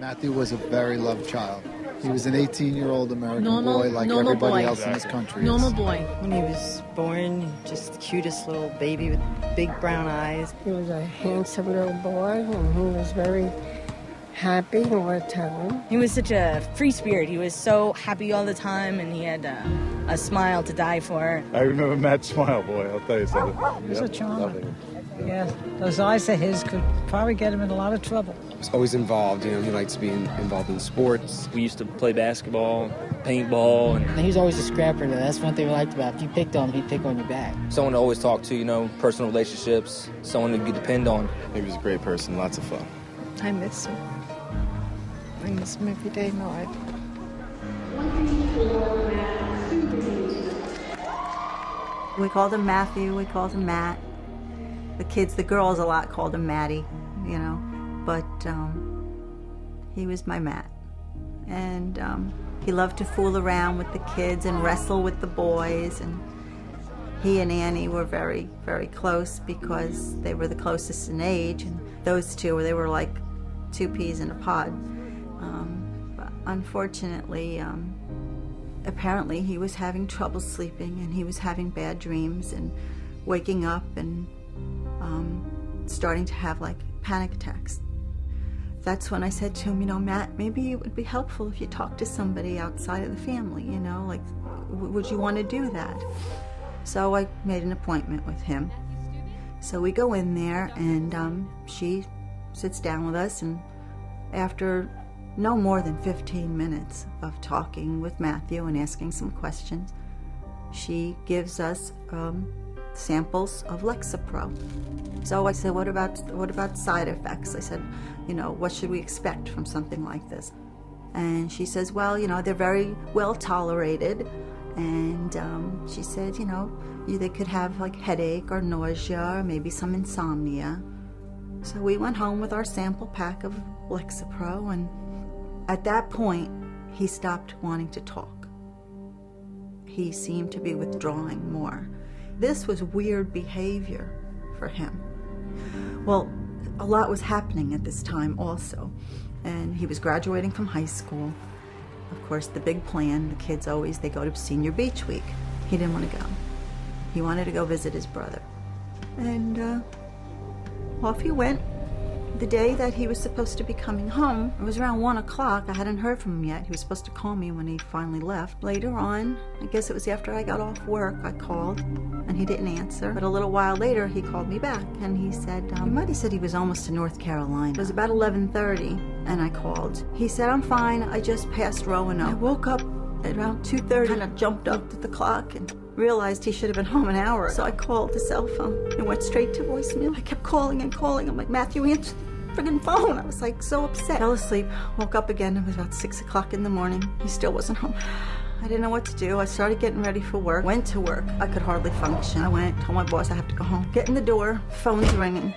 Matthew was a very loved child. He was an 18-year-old American boy like normal everybody boy. else in this country. Normal is. boy. When he was born, just the cutest little baby with big brown eyes. He was a handsome little boy, and he was very happy all the time. He was such a free spirit. He was so happy all the time, and he had a smile to die for. I remember Matt's smile, boy, I'll tell you something. He was a charmer. Yeah, those eyes of his could probably get him in a lot of trouble. He was always involved, he liked to be involved in sports. We used to play basketball, paintball. And he was always a scrapper, though. That's one thing we liked about him. If you picked on him, he'd pick on your back. Someone to always talk to, personal relationships, someone to depend on. He was a great person, lots of fun. I miss him. I miss him every day of my life. We called him Matthew, we called him Matt. The girls a lot called him Matty, but he was my Matt. And he loved to fool around with the kids and wrestle with the boys, and he and Annie were very, very close because they were the closest in age, and those two, they were like two peas in a pod. But unfortunately, apparently he was having trouble sleeping, and he was having bad dreams and waking up and starting to have like panic attacks. That's when I said to him, Matt, maybe it would be helpful if you talked to somebody outside of the family, would you want to do that? So I made an appointment with him. So we go in there, and she sits down with us, and after no more than 15 minutes of talking with Matthew and asking some questions, she gives us samples of Lexapro. So I said, what about side effects? I said, what should we expect from something like this? And she says, well, they're very well tolerated. And she said, they could have like headache or nausea or maybe some insomnia. So we went home with our sample pack of Lexapro, and at that point, he stopped wanting to talk. He seemed to be withdrawing more. This was weird behavior for him. Well, a lot was happening at this time also, and he was graduating from high school. Of course, the big plan, the kids always, they go to Senior Beach Week. He didn't want to go. He wanted to go visit his brother. And off he went. The day that he was supposed to be coming home, it was around 1 o'clock. I hadn't heard from him yet. He was supposed to call me when he finally left. Later on, I guess it was after I got off work, I called, and he didn't answer. But a little while later, he called me back, and he said, he might have said he was almost to North Carolina. It was about 11:30, and I called. He said, I'm fine, I just passed Roanoke. I woke up at around 2:30, kind of jumped up at the clock, and realized he should have been home an hour. So I called the cell phone and went straight to voicemail. I kept calling and calling. I'm like, Matthew, answer the friggin' phone. I was like so upset. Fell asleep, woke up again. It was about 6 o'clock in the morning. He still wasn't home. I didn't know what to do. I started getting ready for work. Went to work. I could hardly function. I went, told my boss I have to go home. Get in the door, phone's ringing.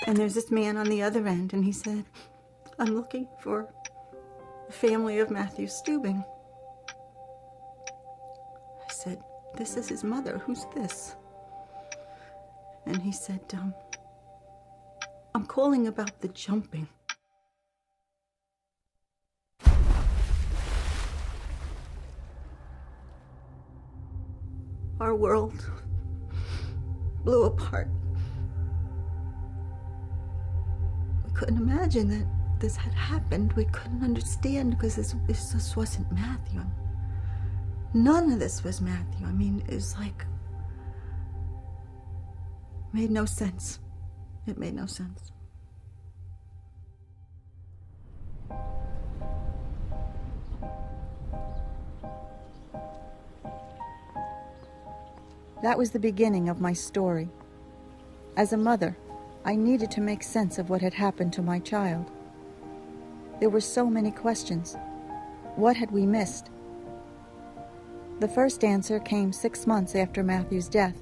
And there's this man on the other end, and he said, I'm looking for the family of Matthew Stubing. I said, this is his mother. Who's this? And he said, I'm calling about the jumping. Our world blew apart. We couldn't imagine that this had happened. We couldn't understand because this just wasn't Matthew. None of this was Matthew. I mean, it was like, made no sense. It made no sense. That was the beginning of my story. As a mother, I needed to make sense of what had happened to my child. There were so many questions. What had we missed? The first answer came 6 months after Matthew's death,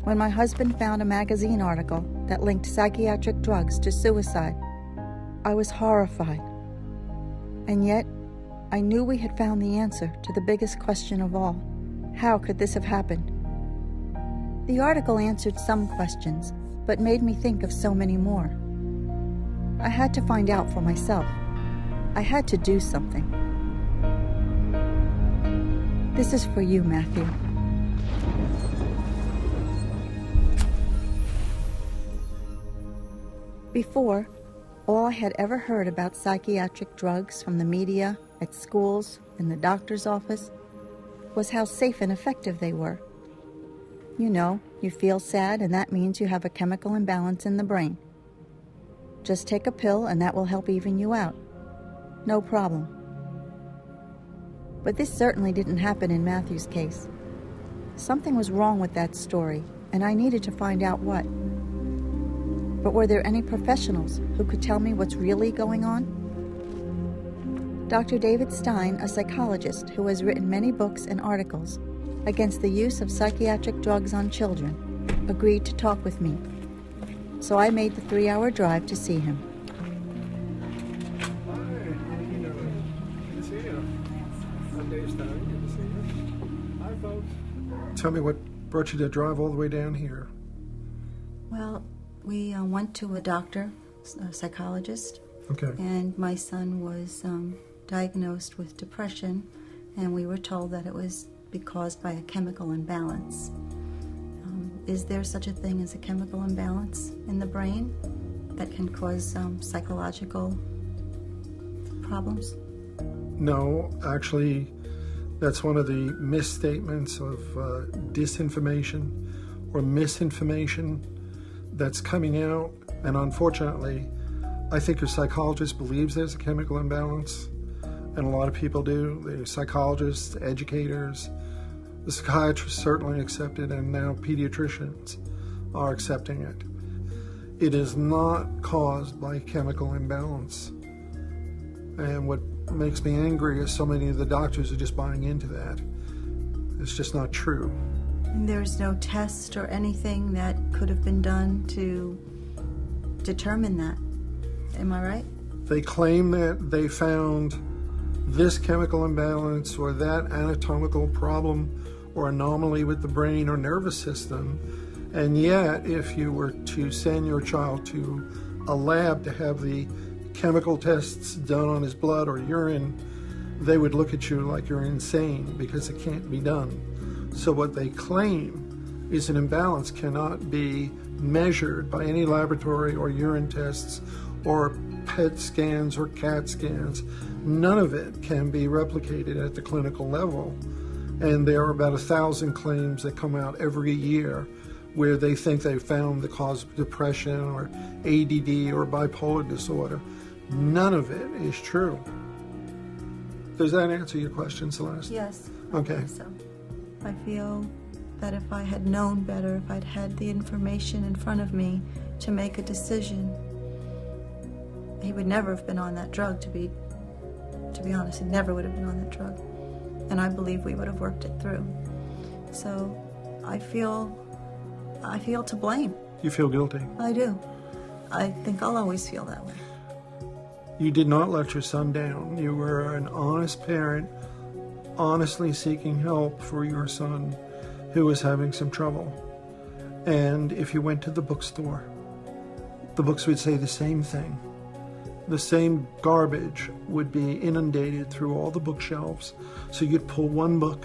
when my husband found a magazine article that linked psychiatric drugs to suicide. I was horrified. And yet, I knew we had found the answer to the biggest question of all. How could this have happened? The article answered some questions, but made me think of so many more. I had to find out for myself. I had to do something. This is for you, Matthew. Before, all I had ever heard about psychiatric drugs from the media, at schools, in the doctor's office, was how safe and effective they were. You know, you feel sad and that means you have a chemical imbalance in the brain. Just take a pill and that will help even you out. No problem. But this certainly didn't happen in Matthew's case. Something was wrong with that story, and I needed to find out what. But were there any professionals who could tell me what's really going on? Dr. David Stein, a psychologist who has written many books and articles against the use of psychiatric drugs on children, agreed to talk with me. So I made the 3-hour drive to see him. Tell me what brought you to drive all the way down here. Well, we went to a doctor, a psychologist. Okay. And my son was diagnosed with depression, and we were told that it was caused by a chemical imbalance. Is there such a thing as a chemical imbalance in the brain that can cause psychological problems? No, actually, that's one of the misstatements of disinformation or misinformation that's coming out. And unfortunately, I think your psychologist believes there's a chemical imbalance, and a lot of people do. The psychologists, educators, the psychiatrists certainly accept it, and now pediatricians are accepting it. It is not caused by chemical imbalance. And what makes me angry is so many of the doctors are just buying into that. It's just not true. And there's no test or anything that could have been done to determine that. Am I right? They claim that they found this chemical imbalance or that anatomical problem or anomaly with the brain or nervous system, and yet if you were to send your child to a lab to have the chemical tests done on his blood or urine, they would look at you like you're insane because it can't be done. So what they claim is an imbalance cannot be measured by any laboratory or urine tests or PET scans or CAT scans. None of it can be replicated at the clinical level. And there are about 1,000 claims that come out every year where they think they found the cause of depression or ADD or bipolar disorder. None of it is true. Does that answer your question, Celeste? Yes. Okay. I think so. I feel that if I had known better, if I'd had the information in front of me to make a decision, he would never have been on that drug, to be honest. He never would have been on that drug. And I believe we would have worked it through. So I feel to blame. You feel guilty? I do. I think I'll always feel that way. You did not let your son down. You were an honest parent, honestly seeking help for your son who was having some trouble. And if you went to the bookstore, the books would say the same thing. The same garbage would be inundated through all the bookshelves. So you'd pull one book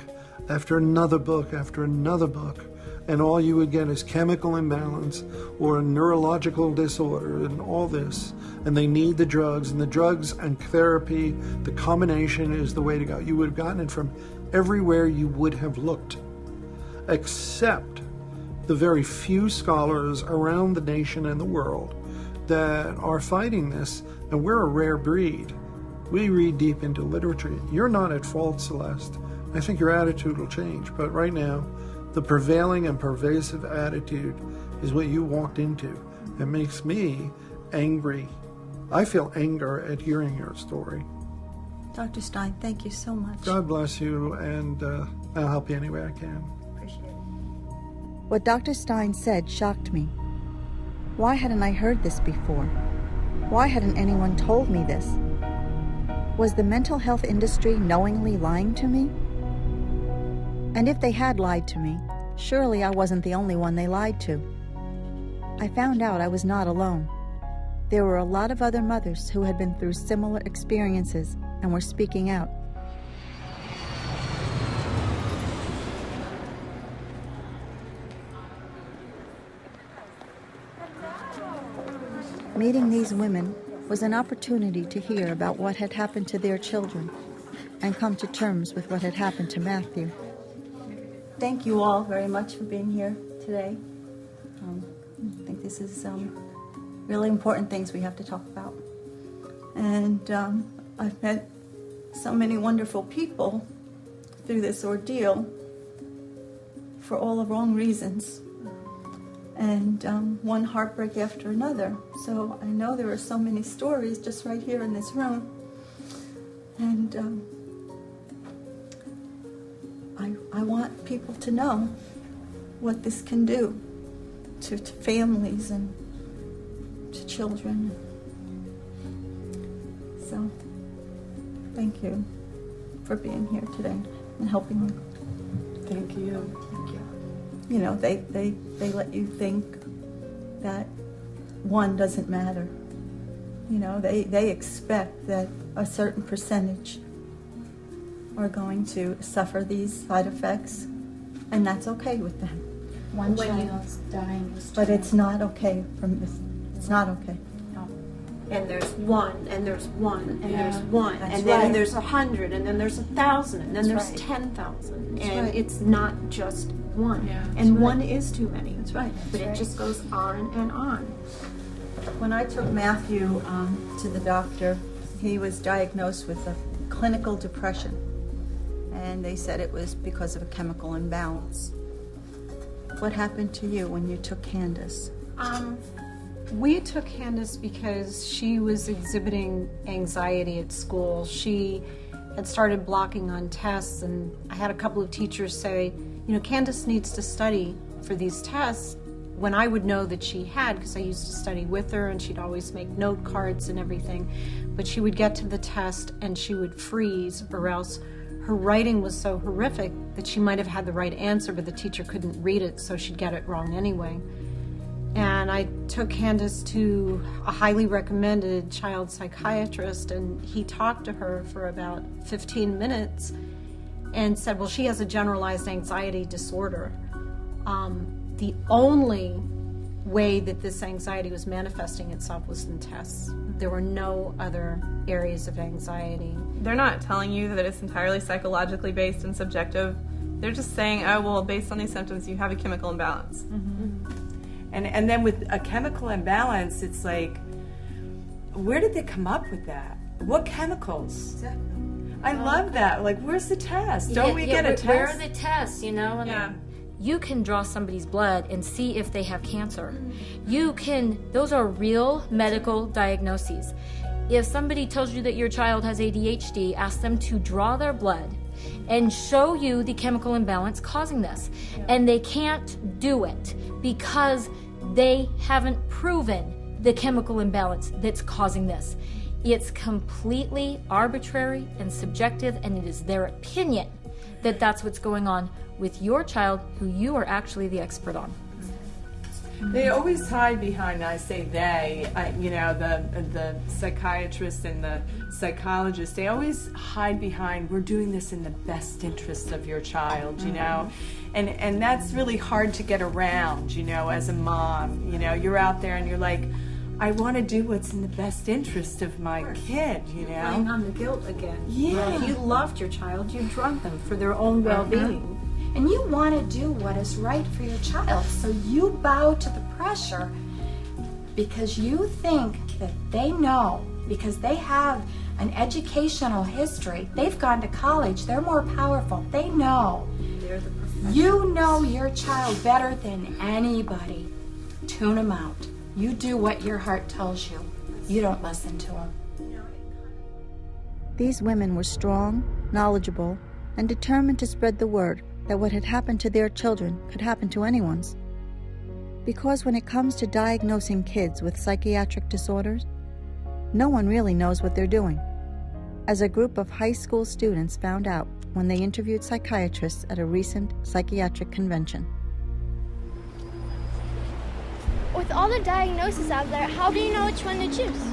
after another book after another book, and all you would get is chemical imbalance or a neurological disorder and all this. And they need the drugs, and the drugs and therapy, the combination is the way to go. You would have gotten it from everywhere you would have looked, except the very few scholars around the nation and the world that are fighting this. And we're a rare breed. We read deep into literature. You're not at fault, Celeste. I think your attitude will change. But right now, the prevailing and pervasive attitude is what you walked into. It makes me angry. I feel anger at hearing your story. Dr. Stein, thank you so much. God bless you, and I'll help you any way I can. Appreciate it. What Dr. Stein said shocked me. Why hadn't I heard this before? Why hadn't anyone told me this? Was the mental health industry knowingly lying to me? And if they had lied to me, surely I wasn't the only one they lied to. I found out I was not alone. There were a lot of other mothers who had been through similar experiences and were speaking out. Meeting these women was an opportunity to hear about what had happened to their children and come to terms with what had happened to Matthew. Thank you all very much for being here today. I think this is really important things we have to talk about. And I've met so many wonderful people through this ordeal for all the wrong reasons. And one heartbreak after another. So I know there are so many stories just right here in this room. And I want people to know what this can do to families and to children. So thank you for being here today and helping me. Thank you. Thank you. You know, they let you think that one doesn't matter. You know, they expect that a certain percentage are going to suffer these side effects, and that's okay with them. One child's dying is But it's not okay from this. It's not okay. No. And there's one, and there's one, and there's one, That's and then right. there's 100, and then there's 1,000, and then That's there's right. 10,000, That's and right. it's not just one. Yeah, and right. one is too many. That's right. But it just goes on and on. When I took Matthew to the doctor, he was diagnosed with a clinical depression, and they said it was because of a chemical imbalance. What happened to you when you took Candace? We took Candace because she was exhibiting anxiety at school. She had started blocking on tests, and I had a couple of teachers say, you know, Candace needs to study for these tests, when I would know that she had, because I used to study with her and she'd always make note cards and everything. But she would get to the test and she would freeze, or else her writing was so horrific that she might have had the right answer, but the teacher couldn't read it, so she'd get it wrong anyway. And I took Candace to a highly recommended child psychiatrist, and he talked to her for about 15 minutes and said, well, she has a generalized anxiety disorder. The only way that this anxiety was manifesting itself was in tests. There were no other areas of anxiety. They're not telling you that it's entirely psychologically based and subjective. They're just saying, oh, well, based on these symptoms, you have a chemical imbalance. Mm-hmm. And then with a chemical imbalance, it's like, where did they come up with that? What chemicals? Exactly. I love that. Like, where's the test? Don't we get a test? Where are the tests, you know? And you can draw somebody's blood and see if they have cancer. You can, those are real medical diagnoses. If somebody tells you that your child has ADHD, ask them to draw their blood and show you the chemical imbalance causing this. Yeah. And they can't do it because they haven't proven the chemical imbalance that's causing this. It's completely arbitrary and subjective, and it is their opinion that that's what's going on with your child, who you are actually the expert on. They always hide behind, I say they, you know, the psychiatrists and the psychologists, they always hide behind, we're doing this in the best interest of your child, you know? And that's really hard to get around, you know, as a mom. You know, you're out there and you're like, I want to do what's in the best interest of my kid, you know? Playing on the guilt again. Yeah. If you loved your child, you drug them for their own well-being. And you want to do what is right for your child, so you bow to the pressure because you think that they know, because they have an educational history, they've gone to college, they're more powerful, they know. They're the professionals. You know your child better than anybody. Tune them out. You do what your heart tells you. You don't listen to them. These women were strong, knowledgeable, and determined to spread the word that what had happened to their children could happen to anyone's. Because when it comes to diagnosing kids with psychiatric disorders, no one really knows what they're doing, as a group of high school students found out when they interviewed psychiatrists at a recent psychiatric convention. Oh, with all the diagnoses out there, how do you know which one to choose?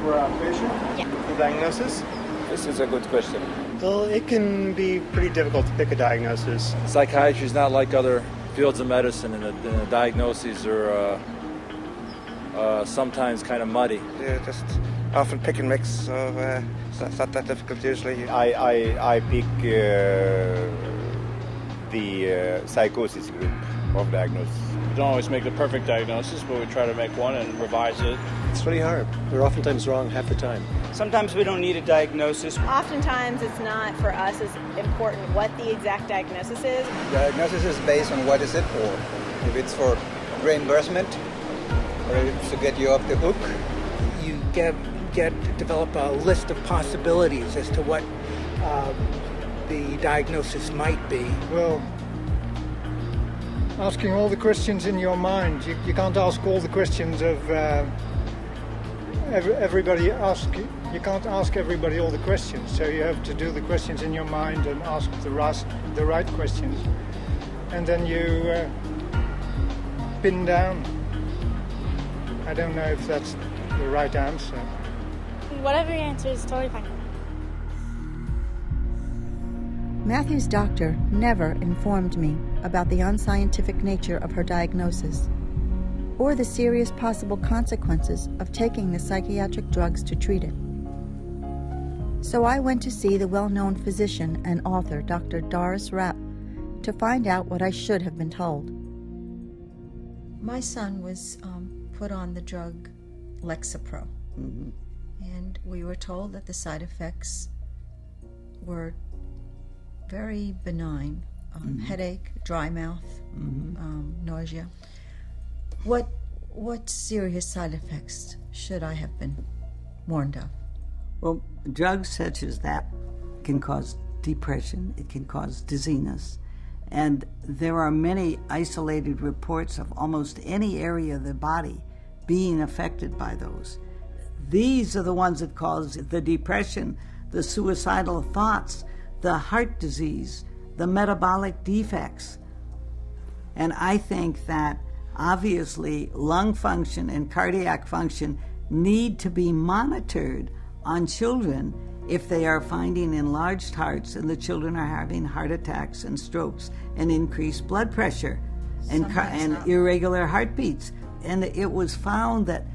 For a patient? Yeah. The diagnosis? This is a good question. Well, it can be pretty difficult to pick a diagnosis. Psychiatry is not like other fields of medicine, and the diagnoses are sometimes kind of muddy. Yeah, just often pick and mix, so it's not that difficult usually. I pick the psychosis group of diagnosis. We don't always make the perfect diagnosis, but we try to make one and revise it. It's really hard. We're oftentimes wrong half the time. Sometimes we don't need a diagnosis. Oftentimes it's not for us as important what the exact diagnosis is. Diagnosis is based on what is it for. If it's for reimbursement, or if it's to get you off the hook. You develop a list of possibilities as to what the diagnosis might be. Well, asking all the questions in your mind. You can't ask all the questions of everybody. You can't ask everybody all the questions. So you have to do the questions in your mind and ask the right questions, and then you pin down. I don't know if that's the right answer. Whatever your answer is, totally fine. Matthew's doctor never informed me about the unscientific nature of her diagnosis or the serious possible consequences of taking the psychiatric drugs to treat it. So I went to see the well-known physician and author, Dr. Doris Rapp, to find out what I should have been told. My son was put on the drug Lexapro, and we were told that the side effects were very benign, headache, dry mouth, nausea. What serious side effects should I have been warned of? Well, drugs such as that can cause depression, it can cause dizziness, and there are many isolated reports of almost any area of the body being affected by those. These are the ones that cause the depression, the suicidal thoughts, the heart disease, the metabolic defects. And I think that obviously lung function and cardiac function need to be monitored on children if they are finding enlarged hearts and the children are having heart attacks and strokes and increased blood pressure and irregular heartbeats. And it was found that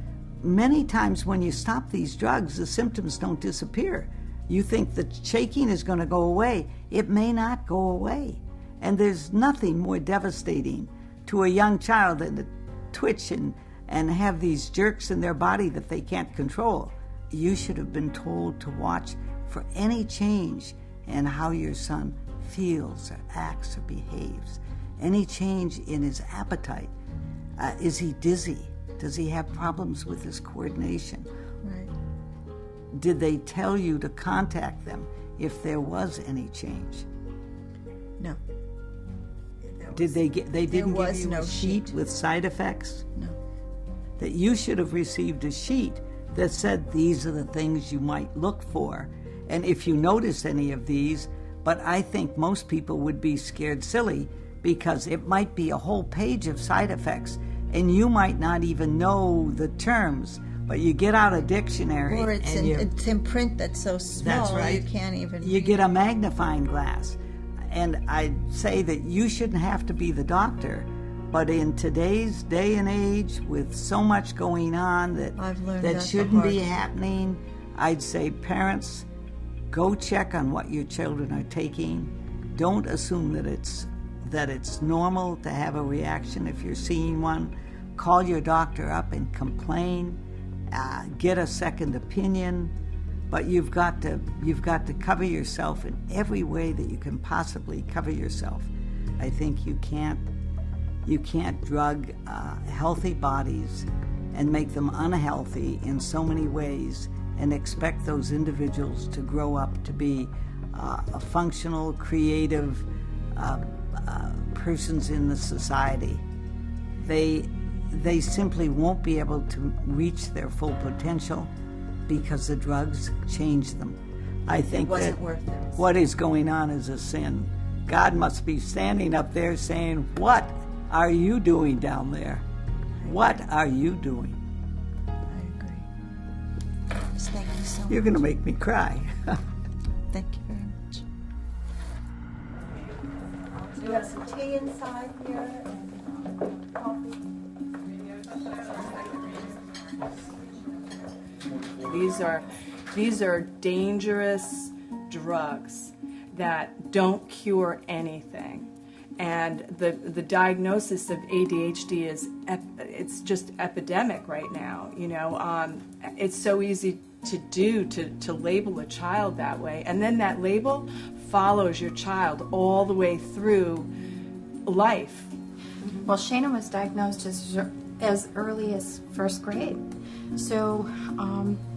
many times when you stop these drugs, the symptoms don't disappear. You think the shaking is going to go away. It may not go away. And there's nothing more devastating to a young child than to twitch and have these jerks in their body that they can't control. You should have been told to watch for any change in how your son feels or acts or behaves. Any change in his appetite. Is he dizzy? Does he have problems with his coordination? Right. Did they tell you to contact them if there was any change? No. They didn't give you a sheet with side effects? No. That you should have received a sheet that said these are the things you might look for. And if you notice any of these, but I think most people would be scared silly because it might be a whole page of side effects and you might not even know the terms, but you get out a dictionary. Or it's in print that's so small that's right. You can't even You get a magnifying glass. And I'd say that you shouldn't have to be the doctor, but in today's day and age, with so much going on that shouldn't be happening, I'd say parents, go check on what your children are taking. Don't assume that it's normal to have a reaction if you're seeing one. Call your doctor up and complain. Get a second opinion. But you've got to cover yourself in every way that you can possibly cover yourself. I think you can't drug healthy bodies and make them unhealthy in so many ways and expect those individuals to grow up to be a functional, creative persons in the society. They simply won't be able to reach their full potential because the drugs change them. I think it wasn't worth it. What is going on is a sin. God must be standing up there saying, "What are you doing down there?" What are you doing? I agree. Thank you so much. You're going to make me cry. Thank you very much. We have some tea inside here and coffee. These are dangerous drugs that don't cure anything. And the diagnosis of ADHD is it's just epidemic right now. You know, it's so easy to label a child that way, and then that label follows your child all the way through life. Well, Shana was diagnosed as early as first grade. So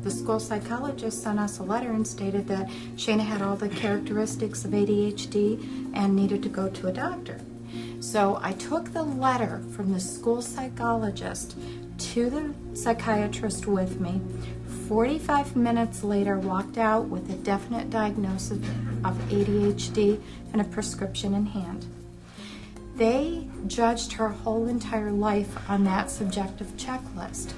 the school psychologist sent us a letter and stated that Shana had all the characteristics of ADHD and needed to go to a doctor. So I took the letter from the school psychologist to the psychiatrist with me. 45 minutes later, walked out with a definite diagnosis of ADHD and a prescription in hand. They judged her whole entire life on that subjective checklist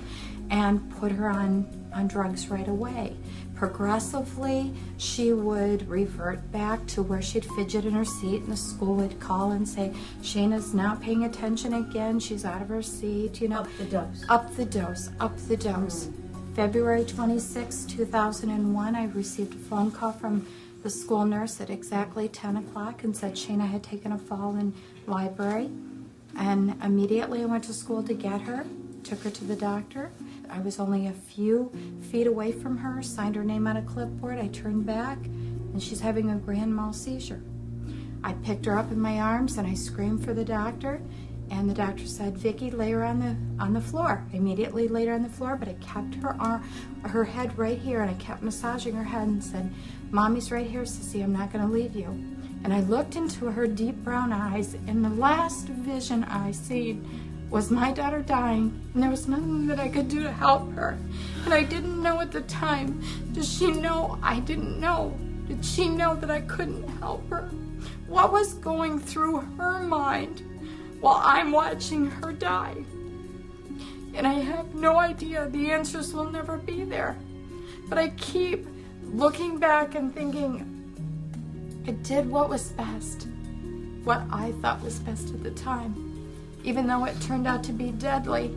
and put her on drugs right away. Progressively, she would revert back to where she'd fidget in her seat, and the school would call and say, Shana's not paying attention again, she's out of her seat, you know. Up the dose. Up the dose, up the dose. February 26, 2001, I received a phone call from the school nurse at exactly 10 o'clock and said Shana had taken a fall in library. And immediately I went to school to get her, took her to the doctor. I was only a few feet away from her, signed her name on a clipboard. I turned back, and she's having a grand mal seizure. I picked her up in my arms, and I screamed for the doctor, and the doctor said, Vicki, lay her on the floor. I immediately laid her on the floor, but I kept her head right here, and I kept massaging her head and said, Mommy's right here, Sissy, I'm not going to leave you. And I looked into her deep brown eyes, and the last vision I seen was my daughter dying, and there was nothing that I could do to help her. And I didn't know at the time. Does she know? I didn't know. Did she know that I couldn't help her? What was going through her mind while I'm watching her die? And I have no idea. The answers will never be there. But I keep looking back and thinking, I did what was best, what I thought was best at the time. Even though it turned out to be deadly,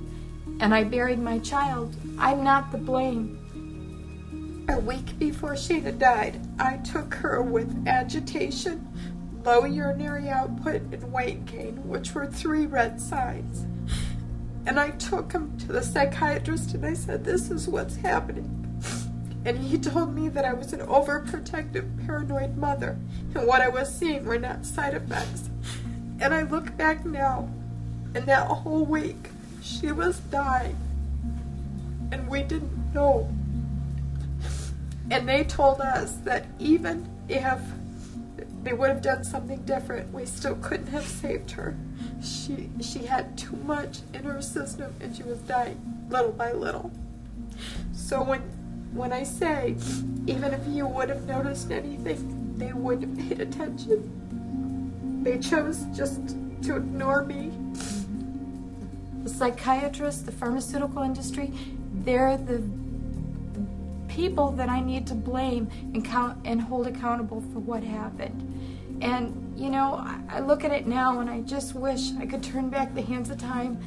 and I buried my child, I'm not the blame. A week before Shana died, I took her with agitation, low urinary output, and weight gain, which were 3 red signs. And I took him to the psychiatrist and I said, this is what's happening. And he told me that I was an overprotective, paranoid mother, and what I was seeing were not side effects. And I look back now, and that whole week, she was dying, and we didn't know. And they told us that even if they would have done something different, we still couldn't have saved her. She had too much in her system, and she was dying little by little. So when I say, even if you would have noticed anything, they wouldn't have paid attention. They chose just to ignore me. The psychiatrists, the pharmaceutical industry, they're the people that I need to blame and hold accountable for what happened. And, you know, I look at it now and I just wish I could turn back the hands of time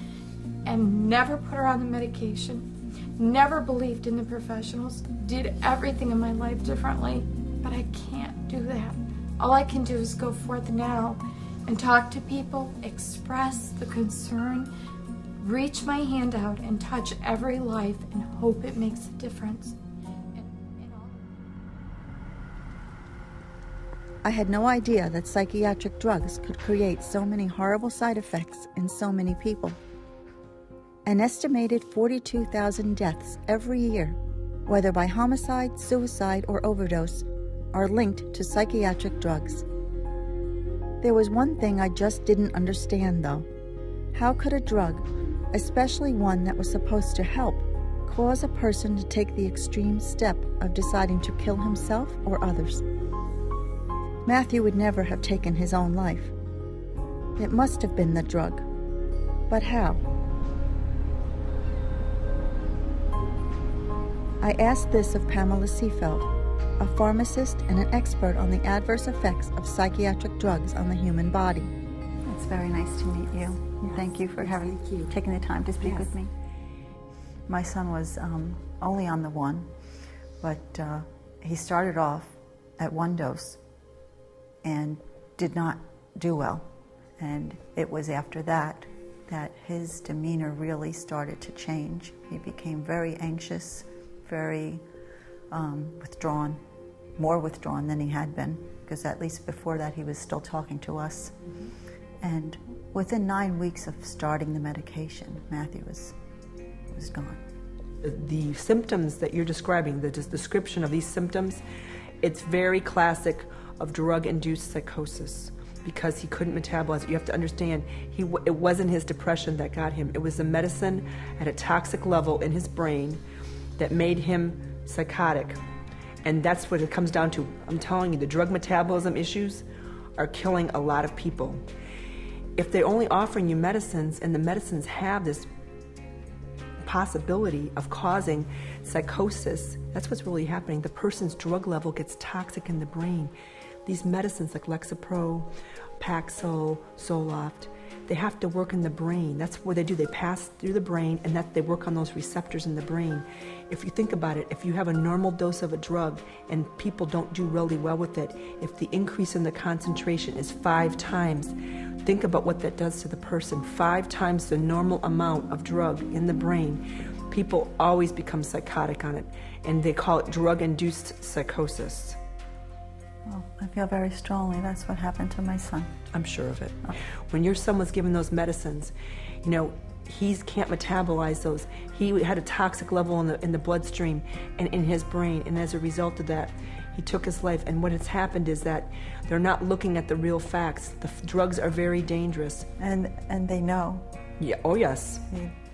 and never put her on the medication, never believed in the professionals, did everything in my life differently, but I can't do that. All I can do is go forth now and talk to people, express the concern, reach my hand out and touch every life and hope it makes a difference. I had no idea that psychiatric drugs could create so many horrible side effects in so many people. An estimated 42,000 deaths every year, whether by homicide, suicide, or overdose, are linked to psychiatric drugs. There was one thing I just didn't understand, though. How could a drug, especially one that was supposed to help, cause a person to take the extreme step of deciding to kill himself or others? Matthew would never have taken his own life. It must have been the drug. But how? I asked this of Pamela Seefeld, a pharmacist and an expert on the adverse effects of psychiatric drugs on the human body. It's very nice to meet you. Yes. Thank you for taking the time to speak with me. My son was only on the one, but he started off at one dose and did not do well. And it was after that his demeanor really started to change. He became very anxious, very withdrawn, more withdrawn than he had been, because at least before that he was still talking to us. And within 9 weeks of starting the medication, Matthew was gone. The symptoms that you're describing, the description of these symptoms, it's very classic of drug-induced psychosis, because he couldn't metabolize it. You have to understand, it wasn't his depression that got him. It was the medicine at a toxic level in his brain that made him psychotic. And that's what it comes down to. I'm telling you, the drug metabolism issues are killing a lot of people. If they're only offering you medicines, and the medicines have this possibility of causing psychosis, that's what's really happening. The person's drug level gets toxic in the brain. These medicines like Lexapro, Paxil, Zoloft, they have to work in the brain. That's what they do. They pass through the brain, and that they work on those receptors in the brain. If you think about it, if you have a normal dose of a drug and people don't do really well with it, if the increase in the concentration is 5 times, think about what that does to the person. 5 times the normal amount of drug in the brain. People always become psychotic on it, and they call it drug-induced psychosis. Well, I feel very strongly that's what happened to my son. I'm sure of it. When your son was given those medicines, he can't metabolize those. He had a toxic level in the bloodstream and in his brain, and as a result of that, he took his life. And what has happened is that they're not looking at the real facts. The drugs are very dangerous. And they know. Yeah. Oh, yes.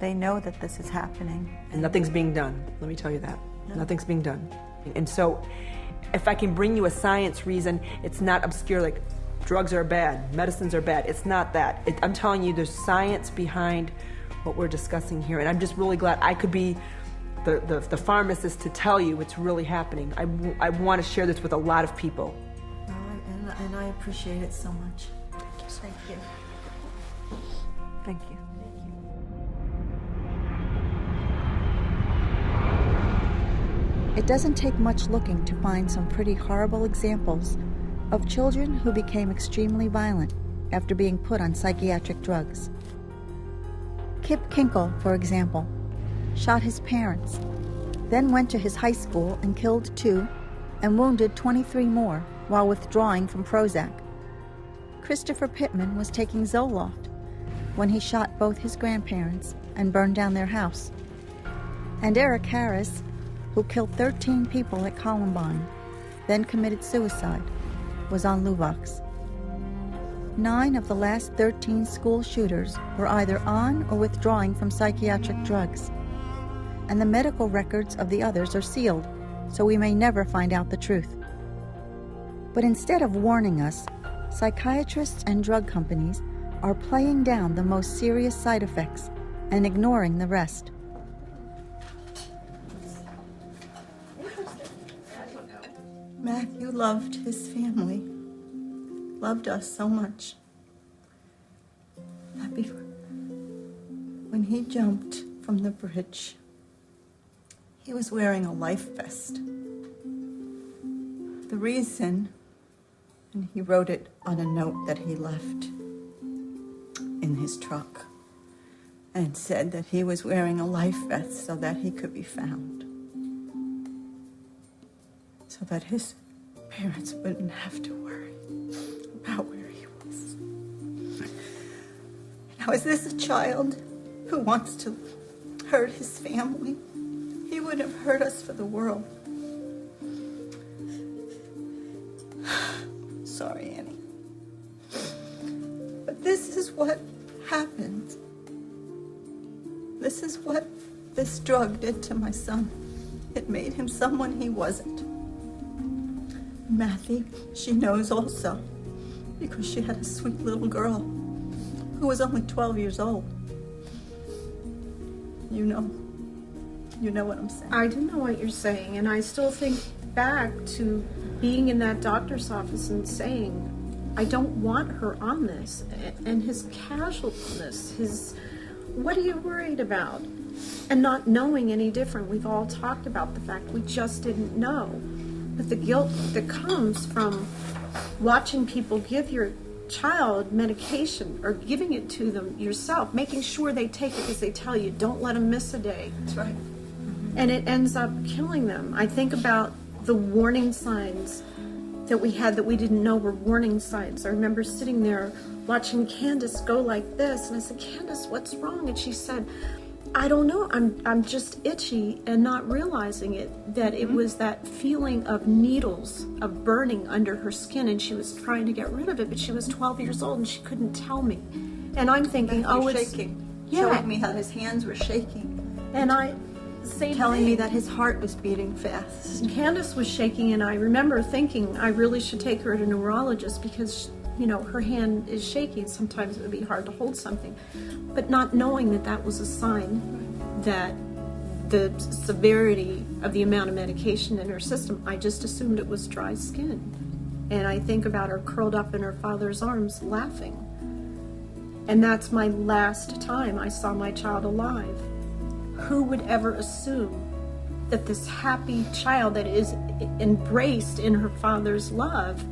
They know that this is happening. And nothing's being done. Let me tell you that. No. Nothing's being done. And so, if I can bring you a science reason, it's not obscure like drugs are bad, medicines are bad. It's not that. I'm telling you, there's science behind what we're discussing here. And I'm just really glad I could be the pharmacist to tell you what's really happening. I want to share this with a lot of people. And I appreciate it so much. Thank you. Thank you. It doesn't take much looking to find some pretty horrible examples of children who became extremely violent after being put on psychiatric drugs. Kip Kinkle, for example, shot his parents, then went to his high school and killed 2 and wounded 23 more while withdrawing from Prozac. Christopher Pittman was taking Zoloft when he shot both his grandparents and burned down their house. And Eric Harris, who killed 13 people at Columbine, then committed suicide, was on Luvox. 9 of the last 13 school shooters were either on or withdrawing from psychiatric drugs. And the medical records of the others are sealed, so we may never find out the truth. But instead of warning us, psychiatrists and drug companies are playing down the most serious side effects and ignoring the rest. Matthew loved his family, loved us so much. When he jumped from the bridge, he was wearing a life vest. The reason, and he wrote it on a note that he left in his truck, and said that he was wearing a life vest so that he could be found, so that his parents wouldn't have to worry about where he was. Now, is this a child who wants to hurt his family? He would have hurt us for the world. Sorry, Annie. But this is what happened. This is what this drug did to my son. It made him someone he wasn't. Matthew, she knows also, because she had a sweet little girl who was only 12 years old. You know, You know what I'm saying? I do know what you're saying, and I still think back to being in that doctor's office and saying, I don't want her on this, and his casualness, his, what are you worried about? And not knowing any different. We've all talked about the fact we just didn't know. But the guilt that comes from watching people give your child medication or giving it to them yourself, making sure they take it because they tell you, don't let them miss a day. That's right. And it ends up killing them. I think about the warning signs that we had that we didn't know were warning signs. I remember sitting there watching Candace go like this, and I said, Candace, what's wrong? And she said, I don't know, I'm just itchy, and not realizing it, that it was that feeling of needles, of burning under her skin, and she was trying to get rid of it, but she was 12 years old and she couldn't tell me. And I'm thinking, it's shaking. Yeah. Showing me how his hands were shaking. And telling me that his heart was beating fast. Candace was shaking, and I remember thinking I really should take her to a neurologist because, you know, her hand is shaking. Sometimes it would be hard to hold something. But not knowing that that was a sign that the severity of the amount of medication in her system, I just assumed it was dry skin. And I think about her curled up in her father's arms laughing. And that's my last time I saw my child alive. Who would ever assume that this happy child that is embraced in her father's love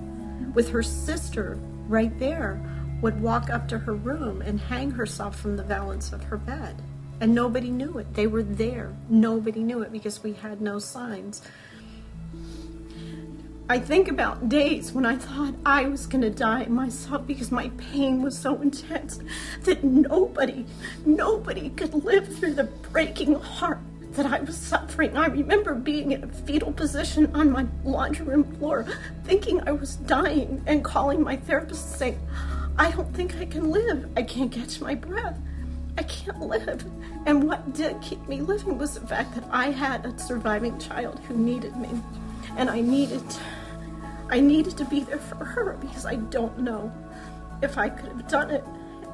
with her sister right there would walk up to her room and hang herself from the valance of her bed? And nobody knew it. They were there. Nobody knew it because we had no signs. I think about days when I thought I was going to die myself because my pain was so intense that nobody could live through the breaking heart that I was suffering. I remember being in a fetal position on my laundry room floor, thinking I was dying, and calling my therapist saying, I don't think I can live. I can't catch my breath. I can't live. And what did keep me living was the fact that I had a surviving child who needed me. And I needed to be there for her because I don't know if I could have done it.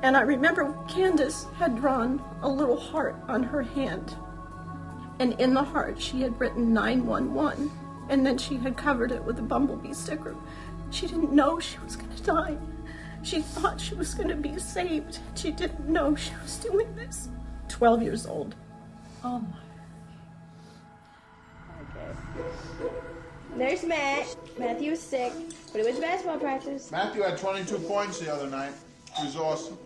And I remember Candace had drawn a little heart on her hand. And in the heart, she had written 911. And then she had covered it with a bumblebee sticker. She didn't know she was going to die. She thought she was going to be saved. She didn't know she was doing this. 12 years old. Oh my. There's Matt. Matthew was sick, but he went to basketball practice. Matthew had 22 points the other night. He was awesome.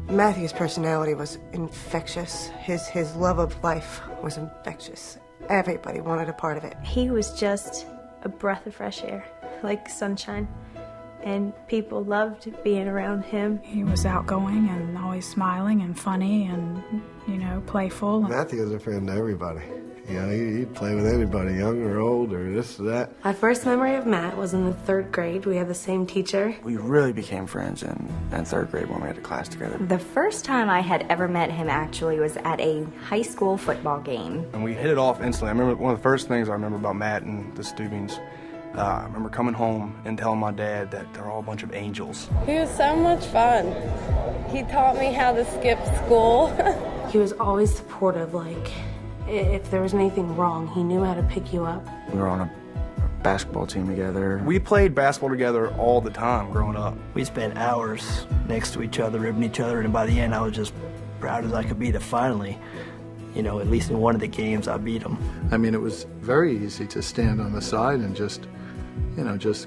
Matthew's personality was infectious. His love of life was infectious. Everybody wanted a part of it. He was just a breath of fresh air, like sunshine. And people loved being around him. He was outgoing and always smiling and funny and, playful. Matthew was a friend to everybody. He'd play with anybody, young or old or this or that. My first memory of Matt was in the 3rd grade. We had the same teacher. We really became friends in 3rd grade when we had a class together. The first time I had ever met him actually was at a high school football game. And we hit it off instantly. I remember one of the first things I remember about Matt and the Steubings. I remember coming home and telling my dad that they're all a bunch of angels. He was so much fun. He taught me how to skip school. He was always supportive, if there was anything wrong, he knew how to pick you up. We were on a basketball team together. We played basketball together all the time growing up. We spent hours next to each other, ribbing each other, and by the end I was just proud as I could be to finally, at least in one of the games I beat him. I mean, it was very easy to stand on the side and just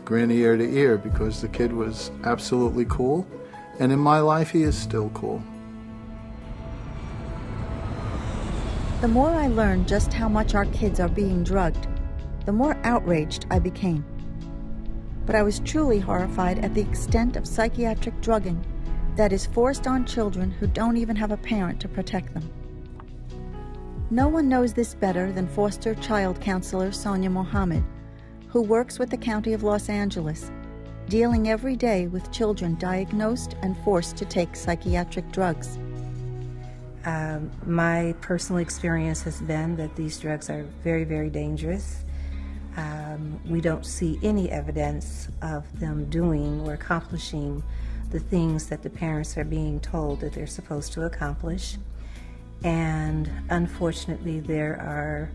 grin ear to ear because the kid was absolutely cool. And in my life, he is still cool. The more I learned just how much our kids are being drugged, the more outraged I became. But I was truly horrified at the extent of psychiatric drugging that is forced on children who don't even have a parent to protect them. No one knows this better than foster child counselor Sonia Mohammed, who works with the County of Los Angeles, dealing every day with children diagnosed and forced to take psychiatric drugs. My personal experience has been that these drugs are very, very dangerous. We don't see any evidence of them doing or accomplishing the things that the parents are being told that they're supposed to accomplish. And unfortunately, there are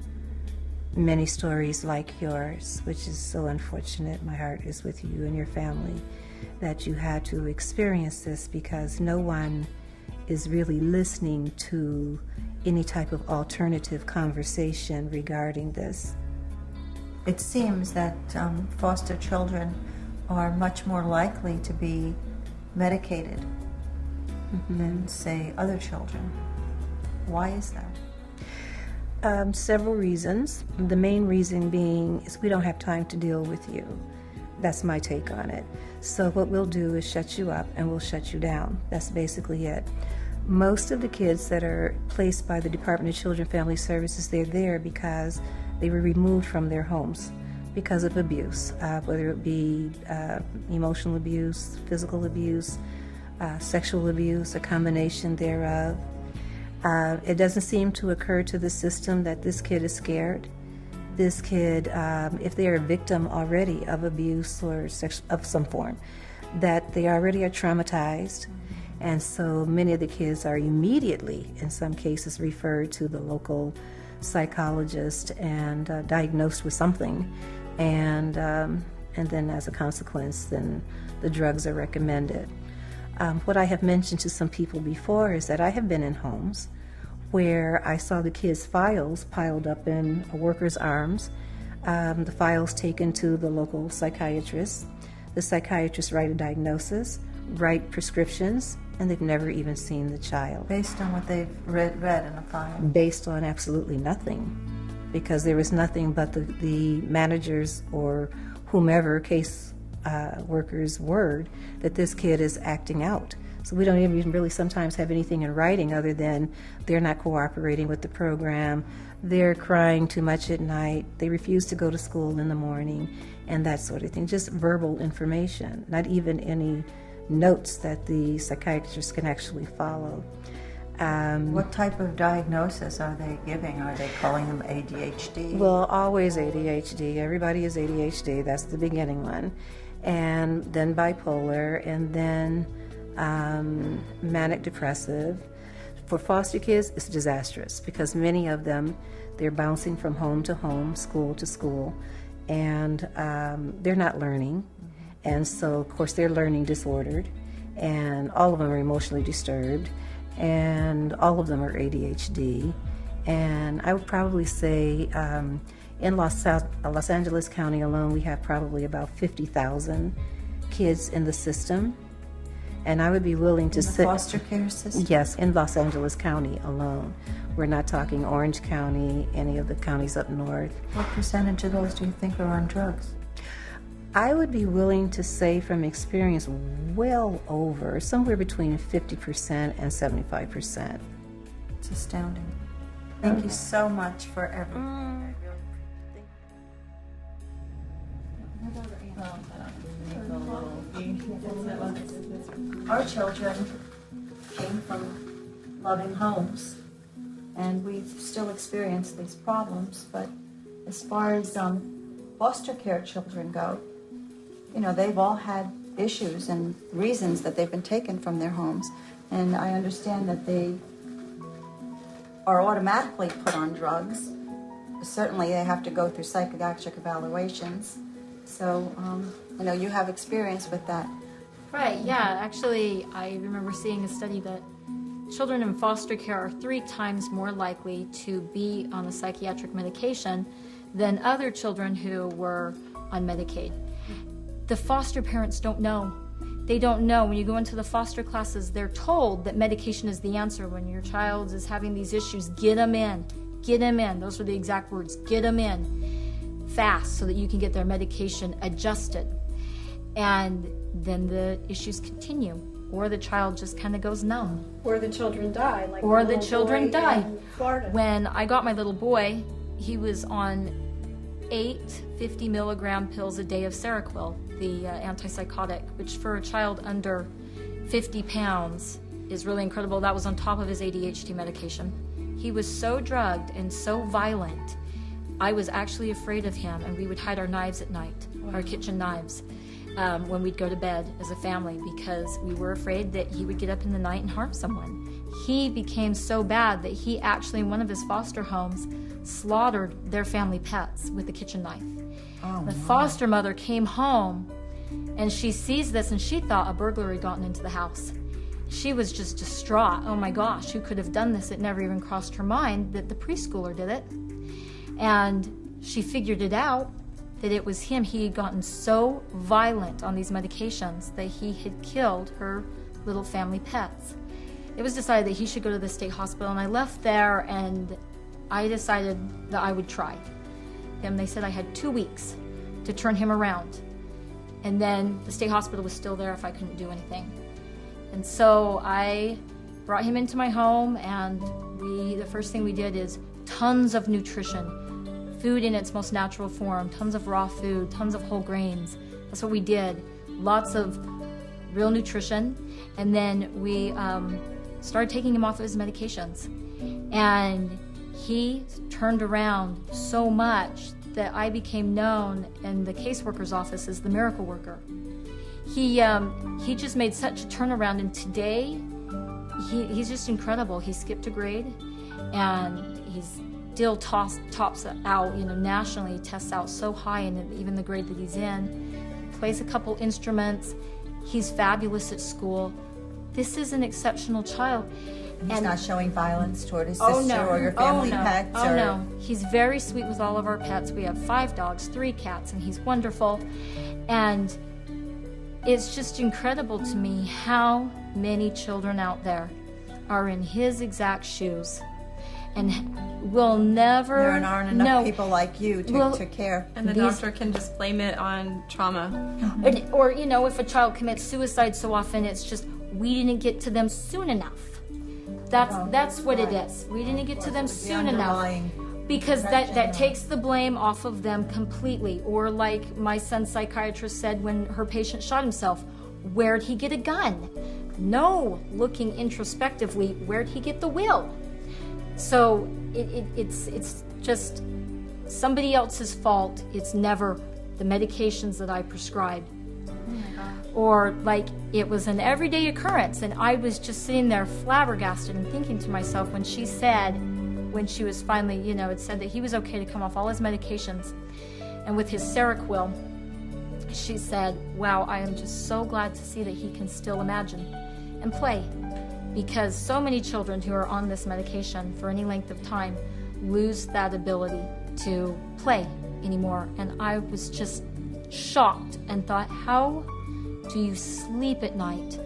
many stories like yours, which is so unfortunate. My heart is with you and your family that you had to experience this, because no one is really listening to any type of alternative conversation regarding this. It seems that foster children are much more likely to be medicated than, say, other children. Why is that? Several reasons. The main reason being is we don't have time to deal with you. That's my take on it. So what we'll do is shut you up and we'll shut you down. That's basically it. Most of the kids that are placed by the Department of Children and Family Services, they're there because they were removed from their homes because of abuse, whether it be emotional abuse, physical abuse, sexual abuse, a combination thereof. It doesn't seem to occur to the system that this kid is scared. This kid, if they are a victim already of abuse or of some form, that they already are traumatized. And so many of the kids are immediately, in some cases, referred to the local psychologist and diagnosed with something. And then as a consequence, then the drugs are recommended. What I have mentioned to some people before is that I have been in homes where I saw the kids' files piled up in a worker's arms, the files taken to the local psychiatrist. The psychiatrist write a diagnosis, write prescriptions, and they've never even seen the child. Based on what they've read in a file? Based on absolutely nothing, because there was nothing but the manager's or whomever case worker's word that this kid is acting out. So we don't even really sometimes have anything in writing other than they're not cooperating with the program, they're crying too much at night, they refuse to go to school in the morning, and that sort of thing. Just verbal information, not even any notes that the psychiatrist can actually follow. What type of diagnosis are they giving? Are they calling them ADHD? Well, always ADHD. Everybody is ADHD. That's the beginning one. And then bipolar, and then manic depressive. For foster kids, it's disastrous because many of them, they're bouncing from home to home, school to school, and they're not learning. And so, of course, they're learning disordered, and all of them are emotionally disturbed, and all of them are ADHD. And I would probably say in Los Angeles County alone, we have probably about 50,000 kids in the system. And I would be willing to say... In the foster care system? Yes, in Los Angeles County alone. We're not talking Orange County, any of the counties up north. What percentage of those do you think are on drugs? I would be willing to say from experience well over, somewhere between 50% and 75%. It's astounding. Thank you so much for everything. Our children came from loving homes, and we've still experienced these problems, but as far as foster care children go, you know, they've all had issues and reasons that they've been taken from their homes, and I understand that they are automatically put on drugs. Certainly they have to go through psychiatric evaluations, so you know, you have experience with that. Right, yeah. Actually, I remember seeing a study that children in foster care are 3 times more likely to be on a psychiatric medication than other children who were on Medicaid. The foster parents don't know. They don't know. When you go into the foster classes, they're told that medication is the answer. When your child is having these issues, get them in. Get them in. Those are the exact words. Get them in fast so that you can get their medication adjusted. And then the issues continue, or the child just kind of goes numb. Or the children die. Like or the children die. In Florida. When I got my little boy, he was on 8 50-milligram pills a day of Seroquel, the antipsychotic, which for a child under 50 pounds is really incredible. That was on top of his ADHD medication. He was so drugged and so violent, I was actually afraid of him, and we would hide our knives at night, our kitchen knives. When we'd go to bed as a family, because we were afraid that he would get up in the night and harm someone. he became so bad that he actually, in one of his foster homes, slaughtered their family pets with a kitchen knife. The foster mother came home, and she sees this, and she thought a burglar had gotten into the house. She was just distraught. Oh my gosh, who could have done this? It never even crossed her mind that the preschooler did it. And she figured it out, that it was him. He had gotten so violent on these medications that he had killed her little family pets. It was decided that he should go to the state hospital, and I left there, and I decided that I would try. And they said I had 2 weeks to turn him around. And then the state hospital was still there if I couldn't do anything. And so I brought him into my home, and the first thing we did is tons of nutrition, food in its most natural form, tons of raw food, tons of whole grains. That's what we did. Lots of real nutrition. And then we started taking him off of his medications. And he turned around so much that I became known in the caseworker's office as the miracle worker. He just made such a turnaround, and today he's just incredible. He skipped a grade, and he's still tops out, nationally. He tests out so high in even the grade that he's in. Plays a couple instruments. He's fabulous at school. This is an exceptional child. He's not showing violence toward his sister or your family pets? Oh, no. He's very sweet with all of our pets. We have 5 dogs, 3 cats, and he's wonderful. And it's just incredible to me how many children out there are in his exact shoes and will never... There aren't enough people like you to care. And the doctor can just blame it on trauma. Or, if a child commits suicide so often, it's just, we didn't get to them soon enough. That's what it is. We didn't get to them soon enough. Because that takes the blame off of them completely. Or like my son's psychiatrist said when her patient shot himself, where'd he get a gun? No, looking introspectively, where'd he get the will? So it's just somebody else's fault. It's never the medications that I prescribed. Or like it was an everyday occurrence, and I was just sitting there flabbergasted and thinking to myself when she said, when she was finally, it said that he was okay to come off all his medications, and with his Seroquel, she said, wow, I am just so glad to see that he can still imagine and play, because so many children who are on this medication for any length of time lose that ability to play anymore. And I was just shocked and thought, how do you sleep at night?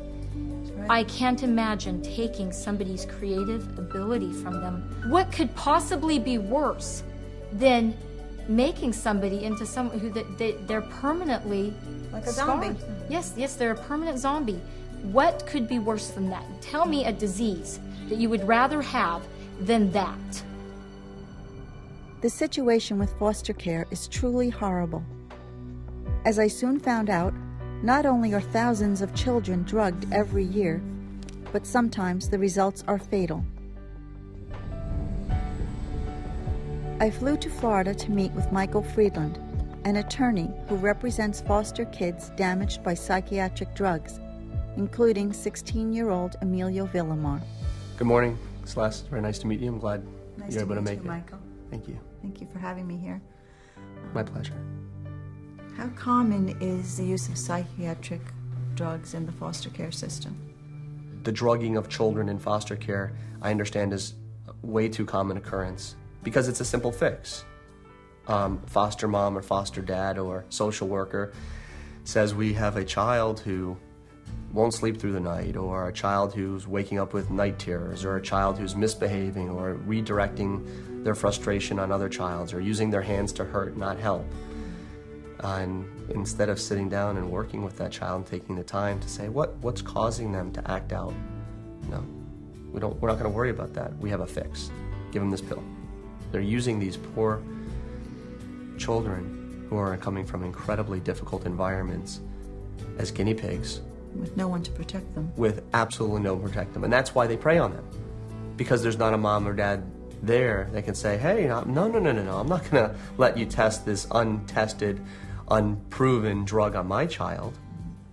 I can't imagine taking somebody's creative ability from them. What could possibly be worse than making somebody into someone who they're permanently like a zombie? Yes, they're a permanent zombie. What could be worse than that? Tell me a disease that you would rather have than that. The situation with foster care is truly horrible. As I soon found out, not only are thousands of children drugged every year, but sometimes the results are fatal. I flew to Florida to meet with Michael Friedland, an attorney who represents foster kids damaged by psychiatric drugs, including 16-year-old Emilio Villamar. Good morning, Celeste. Very nice to meet you. I'm glad you're able to make it. Michael. Thank you. Thank you for having me here. My pleasure. How common is the use of psychiatric drugs in the foster care system? The drugging of children in foster care, I understand, is a way too common occurrence because it's a simple fix. Foster mom or foster dad or social worker says we have a child who won't sleep through the night, or a child who's waking up with night terrors, or a child who's misbehaving or redirecting their frustration on other childs, or using their hands to hurt, not help. And instead of sitting down and working with that child and taking the time to say, what's causing them to act out? No, we're not going to worry about that. We have a fix. Give them this pill. They're using these poor children who are coming from incredibly difficult environments as guinea pigs. With no one to protect them. With absolutely no one to protect them. And that's why they prey on them. Because there's not a mom or dad there that can say, hey, no, I'm not going to let you test this untested, unproven drug on my child.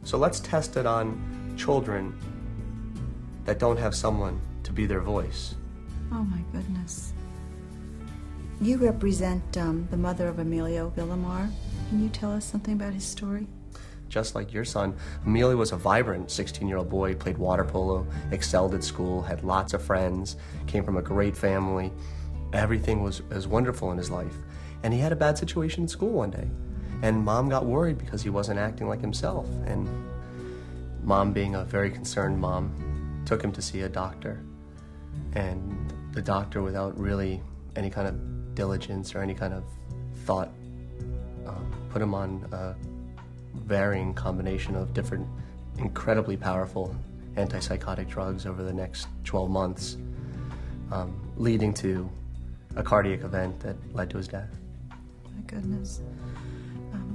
So let's test it on children that don't have someone to be their voice. Oh my goodness. You represent the mother of Emilio Villamar. Can you tell us something about his story? Just like your son, Emilio was a vibrant 16-year-old boy, played water polo, excelled at school, had lots of friends, came from a great family. Everything was wonderful in his life. And he had a bad situation in school one day. And Mom got worried because he wasn't acting like himself. And Mom, being a very concerned mom, took him to see a doctor. And the doctor, without really any kind of diligence or any kind of thought, put him on a varying combination of different incredibly powerful antipsychotic drugs over the next 12 months, leading to a cardiac event that led to his death. My goodness.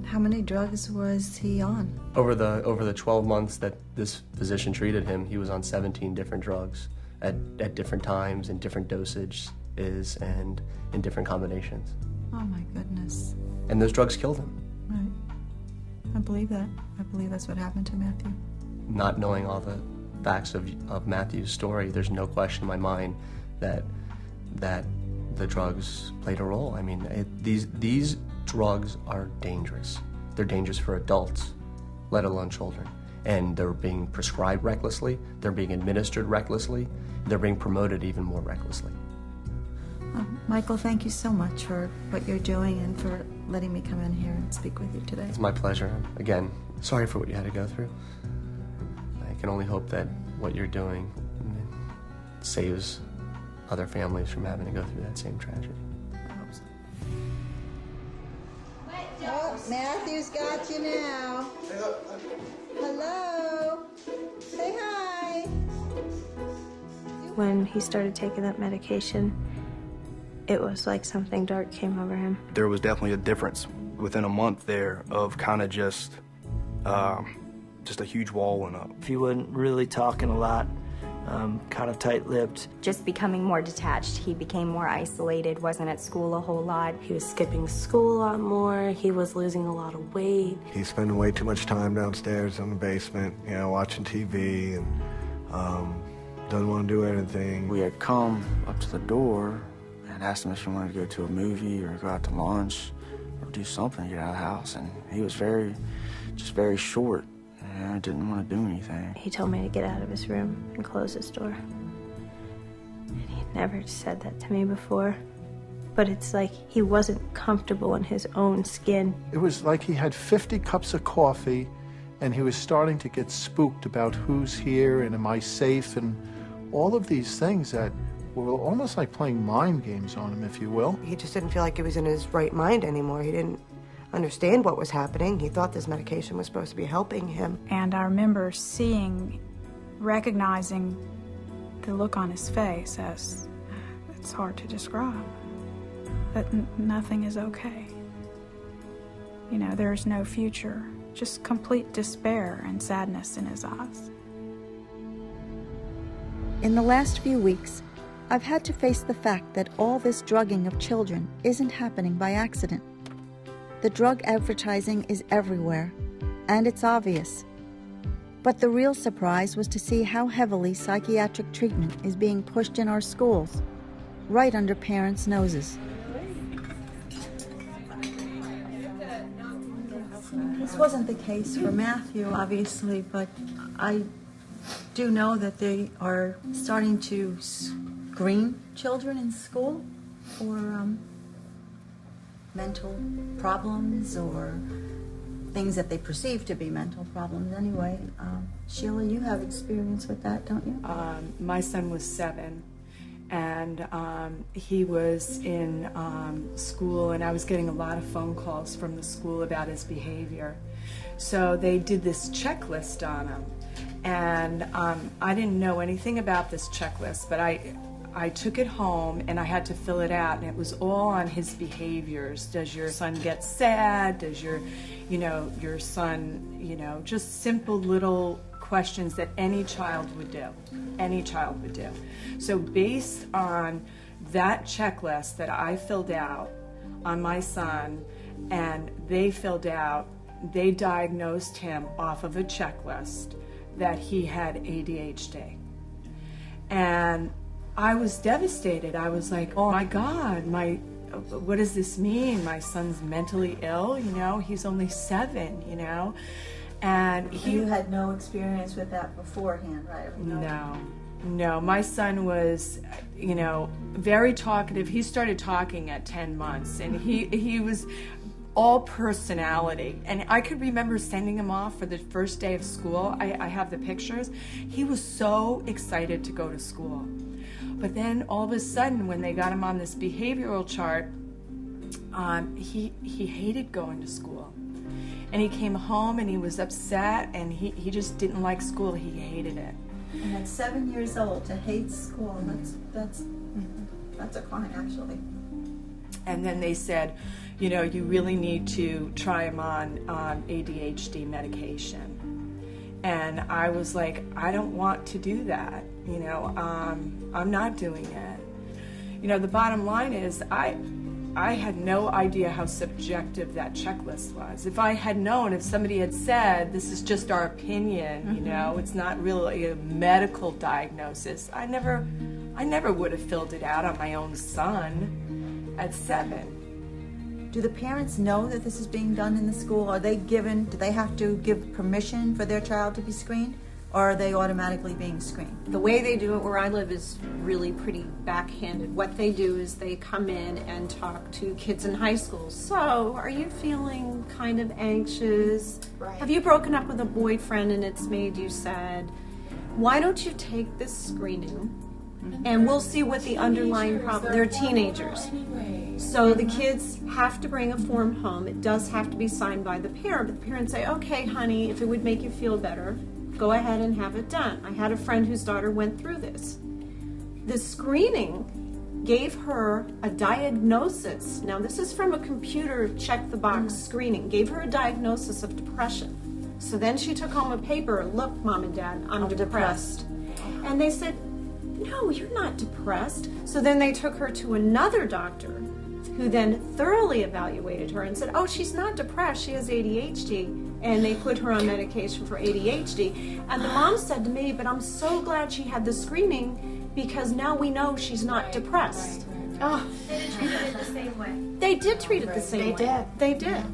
How many drugs was he on? Over the 12 months that this physician treated him, he was on 17 different drugs at different times and different dosages and in different combinations. Oh my goodness. And those drugs killed him. Right. I believe that. I believe that's what happened to Matthew. Not knowing all the facts of Matthew's story, there's no question in my mind that the drugs played a role. I mean, these drugs are dangerous. They're dangerous for adults, let alone children. And they're being prescribed recklessly, they're being administered recklessly, they're being promoted even more recklessly. Michael, thank you so much for what you're doing and for letting me come in here and speak with you today. It's my pleasure. Again, sorry for what you had to go through. I can only hope that what you're doing saves other families from having to go through that same tragedy. I hope so. Oh, Matthew's got you now. Hello. Say hi. When he started taking that medication, it was like something dark came over him. There was definitely a difference within a month there of kind of just a huge wall went up. He wasn't really talking a lot, kind of tight-lipped. Just becoming more detached. He became more isolated, wasn't at school a whole lot. He was skipping school a lot more. He was losing a lot of weight. He's spending way too much time downstairs in the basement, watching TV, and doesn't want to do anything. We had come up to the door and asked him if he wanted to go to a movie or go out to lunch or do something to get out of the house, and he was very short. I didn't want to do anything. He told me to get out of his room and close his door. And he'd never said that to me before. But it's like he wasn't comfortable in his own skin. It was like he had 50 cups of coffee and he was starting to get spooked about who's here and am I safe and all of these things that were almost like playing mind games on him, if you will. He just didn't feel like he was in his right mind anymore. He didn't understand what was happening. He thought this medication was supposed to be helping him. And I remember recognizing the look on his face as, it's hard to describe, that nothing is okay. There's no future, just complete despair and sadness in his eyes. In the last few weeks, I've had to face the fact that all this drugging of children isn't happening by accident. The drug advertising is everywhere, and it's obvious. But the real surprise was to see how heavily psychiatric treatment is being pushed in our schools, right under parents' noses. This wasn't the case for Matthew, obviously, but I do know that they are starting to screen children in school for mental problems or things that they perceive to be mental problems anyway. Sheila, you have experience with that, don't you? My son was 7, and he was in school, and I was getting a lot of phone calls from the school about his behavior. So they did this checklist on him, and I didn't know anything about this checklist, but I took it home and I had to fill it out, and it was all on his behaviors. Does your son get sad? Does your son, just simple little questions that any child would do. Any child would do. So based on that checklist that I filled out on my son, and they filled out, they diagnosed him off of a checklist that he had ADHD. And I was devastated. I was like, oh my God, what does this mean? My son's mentally ill, you know? He's only 7, you know? And you had no experience with that beforehand, right? No. My son was, you know, very talkative. He started talking at 10 months, and he was all personality. And I could remember sending him off for the first day of school. I have the pictures. He was so excited to go to school. But then all of a sudden, when they got him on this behavioral chart, he hated going to school. And he came home and he was upset, and he just didn't like school. He hated it. And at 7 years old, to hate school, that's a crime, actually. And then they said, you know, you really need to try him on ADHD medication. And I was like, I don't want to do that, you know, I'm not doing it. You know, the bottom line is I had no idea how subjective that checklist was. If I had known, if somebody had said, this is just our opinion, you know, it's not really a medical diagnosis, I never would have filled it out on my own son at 7. Do the parents know that this is being done in the school? Do they have to give permission for their child to be screened? Or are they automatically being screened? The way they do it where I live is really pretty backhanded. What they do is they come in and talk to kids in high school. So, are you feeling kind of anxious? Right. Have you broken up with a boyfriend and it's made you sad? Why don't you take this screening and we'll see what the underlying problem. They're teenagers. So the kids have to bring a form home. It does have to be signed by the parent. But the parents say, okay, honey, if it would make you feel better, go ahead and have it done. I had a friend whose daughter went through this. The screening gave her a diagnosis. Now, this is from a computer check-the-box screening. Gave her a diagnosis of depression. So then she took home a paper. Look, Mom and Dad, I'm depressed. And they said, no, you're not depressed. So then they took her to another doctor who then thoroughly evaluated her and said, oh, she's not depressed, she has ADHD. And they put her on medication for ADHD. And the mom said to me, but I'm so glad she had the screening because now we know she's not depressed. Oh. They didn't treat it the same way. They did treat it the same way. They did.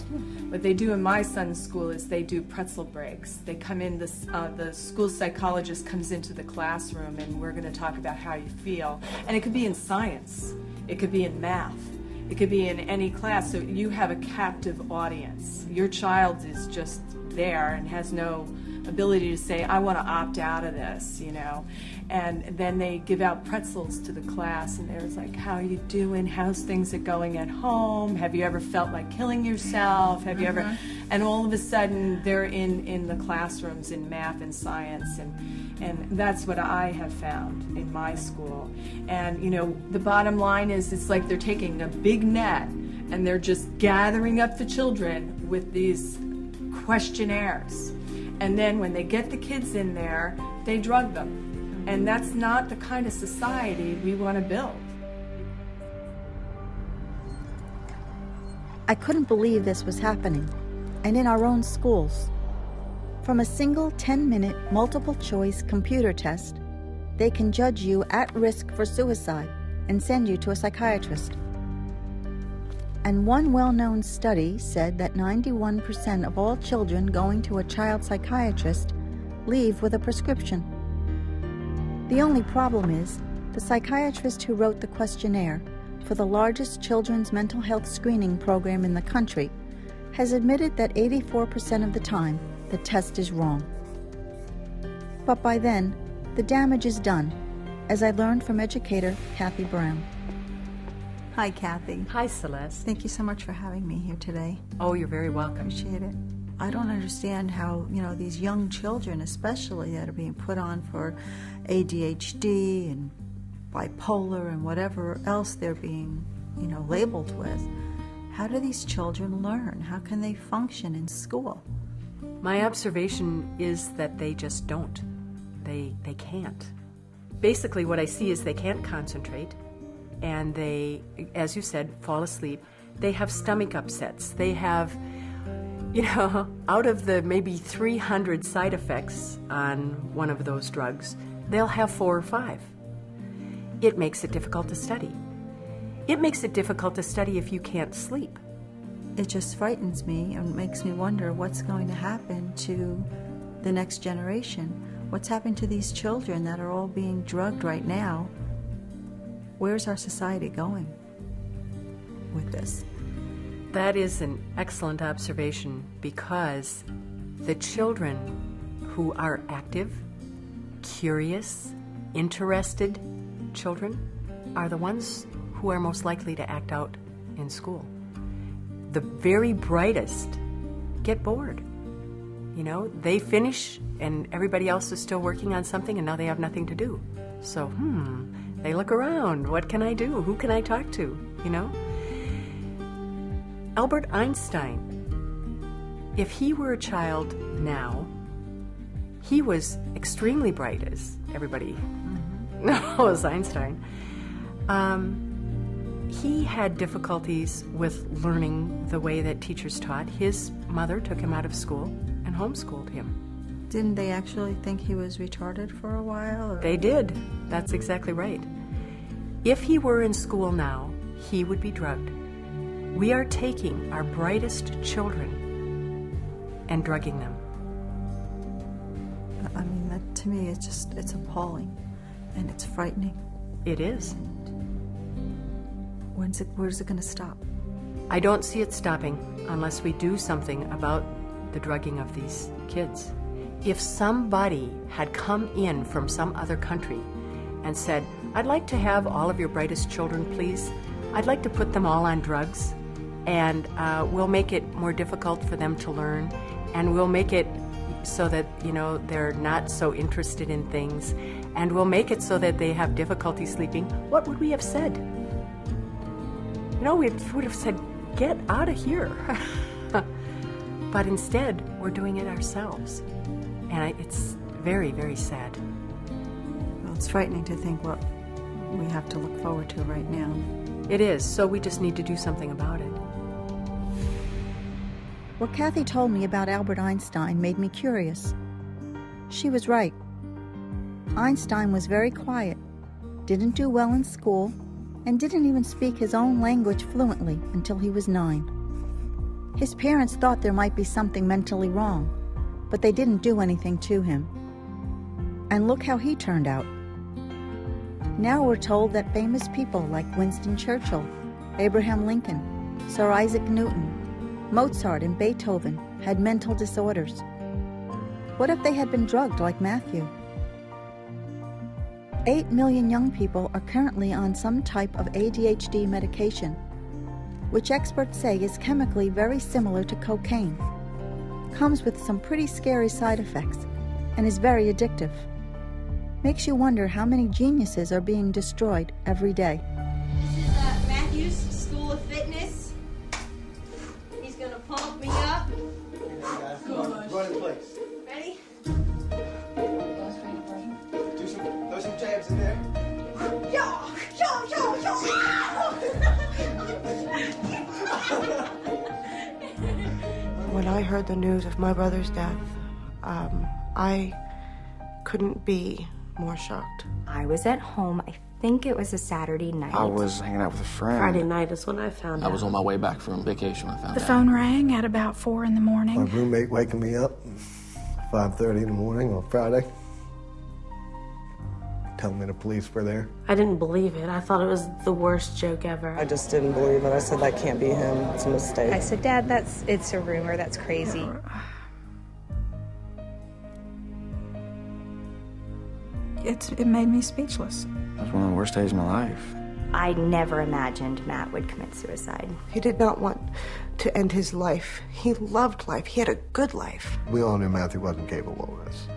What they do in my son's school is they do pretzel breaks. They come in, the school psychologist comes into the classroom and we're going to talk about how you feel. And it could be in science. It could be in math. It could be in any class. So you have a captive audience. Your child is just there and has no ability to say, I want to opt out of this, you know. And then they give out pretzels to the class and there's like, how are you doing? How's things are going at home? Have you ever felt like killing yourself? Have you ever? And all of a sudden they're in the classrooms in math and science, and that's what I have found in my school. And you know, the bottom line is it's like they're taking a big net and they're just gathering up the children with these questionnaires. And then when they get the kids in there, they drug them. And that's not the kind of society we want to build. I couldn't believe this was happening, and in our own schools. From a single 10-minute multiple-choice computer test, they can judge you at risk for suicide and send you to a psychiatrist. And one well-known study said that 91% of all children going to a child psychiatrist leave with a prescription. The only problem is, the psychiatrist who wrote the questionnaire for the largest children's mental health screening program in the country has admitted that 84% of the time the test is wrong. But by then, the damage is done, as I learned from educator Kathy Brown. Hi, Kathy. Hi, Celeste. Thank you so much for having me here today. Oh, you're very welcome. Appreciate it. I don't understand how, you know, these young children, especially that are being put on for ADHD and bipolar and whatever else they're being, you know, labeled with. How do these children learn? How can they function in school? My observation is that they just don't. They can't. Basically, what I see is they can't concentrate, and they, as you said, fall asleep. They have stomach upsets. They have, you know, out of the maybe 300 side effects on one of those drugs, they'll have 4 or 5. it makes it difficult to study. It makes it difficult to study if you can't sleep. It just frightens me and makes me wonder what's going to happen to the next generation. What's happening to these children that are all being drugged right now? Where's our society going with this? That is an excellent observation, because the children who are active, curious, interested children are the ones who are most likely to act out in school. The very brightest get bored. You know, they finish and everybody else is still working on something and now they have nothing to do. So, they look around. What can I do? Who can I talk to? You know? Albert Einstein, if he were a child now, he was extremely bright, as everybody knows Einstein. He had difficulties with learning the way that teachers taught. His mother took him out of school and homeschooled him. Didn't they actually think he was retarded for a while? Or? They did. That's exactly right. If he were in school now, he would be drugged. We are taking our brightest children and drugging them. I mean, that, to me, it's appalling and it's frightening. It is. Where's it going to stop? I don't see it stopping unless we do something about the drugging of these kids. If somebody had come in from some other country and said, I'd like to have all of your brightest children, please. I'd like to put them all on drugs, and we'll make it more difficult for them to learn, and we'll make it so that, you know, they're not so interested in things, and we'll make it so that they have difficulty sleeping, what would we have said? You know, we would have said, get out of here. But instead, we're doing it ourselves. And it's very, very sad. Well, it's frightening to think what we have to look forward to right now. It is, so we just need to do something about it. What Kathy told me about Albert Einstein made me curious. She was right. Einstein was very quiet, didn't do well in school, and didn't even speak his own language fluently until he was 9. His parents thought there might be something mentally wrong, but they didn't do anything to him. And look how he turned out. Now we're told that famous people like Winston Churchill, Abraham Lincoln, Sir Isaac Newton, Mozart and Beethoven had mental disorders. What if they had been drugged like Matthew? 8 million young people are currently on some type of ADHD medication, which experts say is chemically very similar to cocaine, comes with some pretty scary side effects, and is very addictive. Makes you wonder how many geniuses are being destroyed every day. This is Matthew's School of Fitness. He's going to pump me up. Run in place. Ready? Throw some jabs in there. Yo! When I heard the news of my brother's death, I couldn't be more shocked. I was at home. I think it was a Saturday night. I was hanging out with a friend. Friday night is when I found out. I was on my way back from vacation when I found out. The phone rang at about 4 in the morning. My roommate waking me up 5:30 in the morning on Friday, telling me the police were there. I didn't believe it. I thought it was the worst joke ever. I just didn't believe it. I said, that can't be him. It's a mistake. I said, Dad, it's a rumor. That's crazy. It made me speechless. It was one of the worst days of my life. I never imagined Matt would commit suicide. He did not want to end his life. He loved life. He had a good life. We all knew Matthew wasn't capable of this.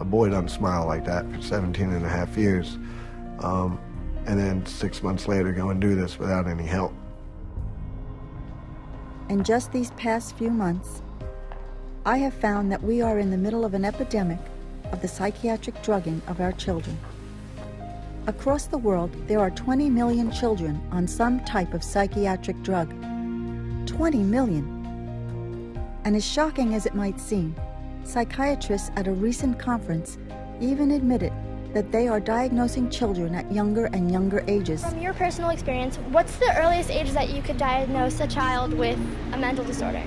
A boy doesn't smile like that for 17 and a half years. And then 6 months later go and do this without any help. In just these past few months, I have found that we are in the middle of an epidemic of the psychiatric drugging of our children. Across the world, there are 20 million children on some type of psychiatric drug. 20 million. And as shocking as it might seem, psychiatrists at a recent conference even admitted that they are diagnosing children at younger and younger ages. From your personal experience, what's the earliest age that you could diagnose a child with a mental disorder?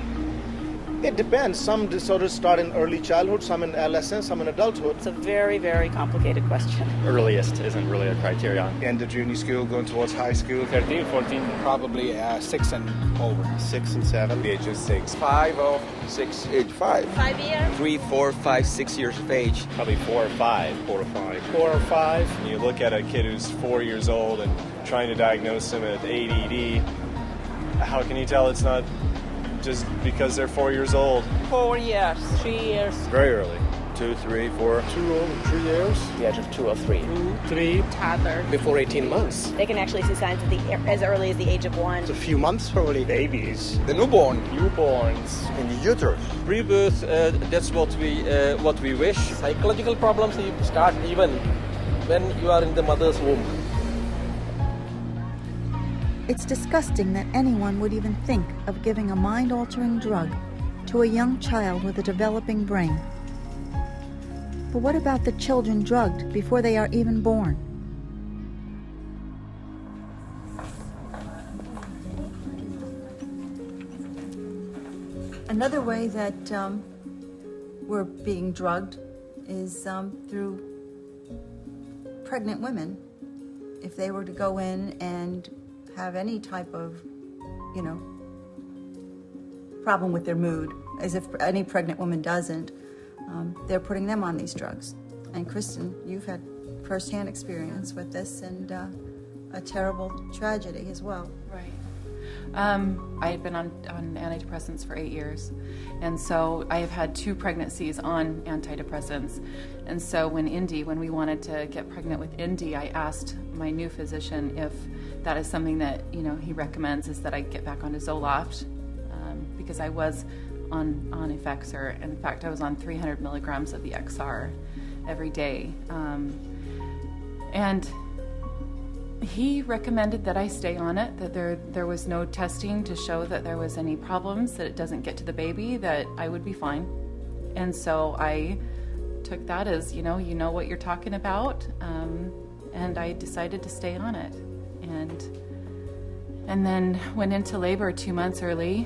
It depends. Some disorders start in early childhood, some in adolescence, some in adulthood. It's a very, very complicated question. Earliest isn't really a criterion. End of junior school, going towards high school. 13, 14. Probably 6 and over. 6 and 7. The age of 6. 5 or 6, age 5. 5 years? 3, 4, 5, 6 years of age. Probably 4 or 5. 4 or 5. 4 or 5. When you look at a kid who's 4 years old and trying to diagnose him with ADD, how can you tell it's not just because they're 4 years old? 4 years, 3 years. Very early. 2, 3, 4. 2 or 3 years. The age of 2 or 3. 3. Toddler. Before 18 months. They can actually see signs as early as the age of 1. It's a few months probably. Babies. The newborn. Newborns. In the uterus. Pre-birth, that's what we wish. Psychological problems start even when you are in the mother's womb. It's disgusting that anyone would even think of giving a mind-altering drug to a young child with a developing brain. But what about the children drugged before they are even born? Another way that we're being drugged is through pregnant women. If they were to go in and have any type of, problem with their mood, as if any pregnant woman doesn't, they're putting them on these drugs. And Kristen, you've had firsthand experience with this and a terrible tragedy as well. Right. I had been on antidepressants for 8 years, and so I have had 2 pregnancies on antidepressants. And so when we wanted to get pregnant with Indy, I asked my new physician if that is something that he recommends, is that I get back onto Zoloft, because I was on Effexor. In fact, I was on 300 milligrams of the XR every day, and he recommended that I stay on it, that there was no testing to show that there was any problems, that it doesn't get to the baby, that I would be fine. And so I took that as, you know what you're talking about, and I decided to stay on it. And then went into labor 2 months early.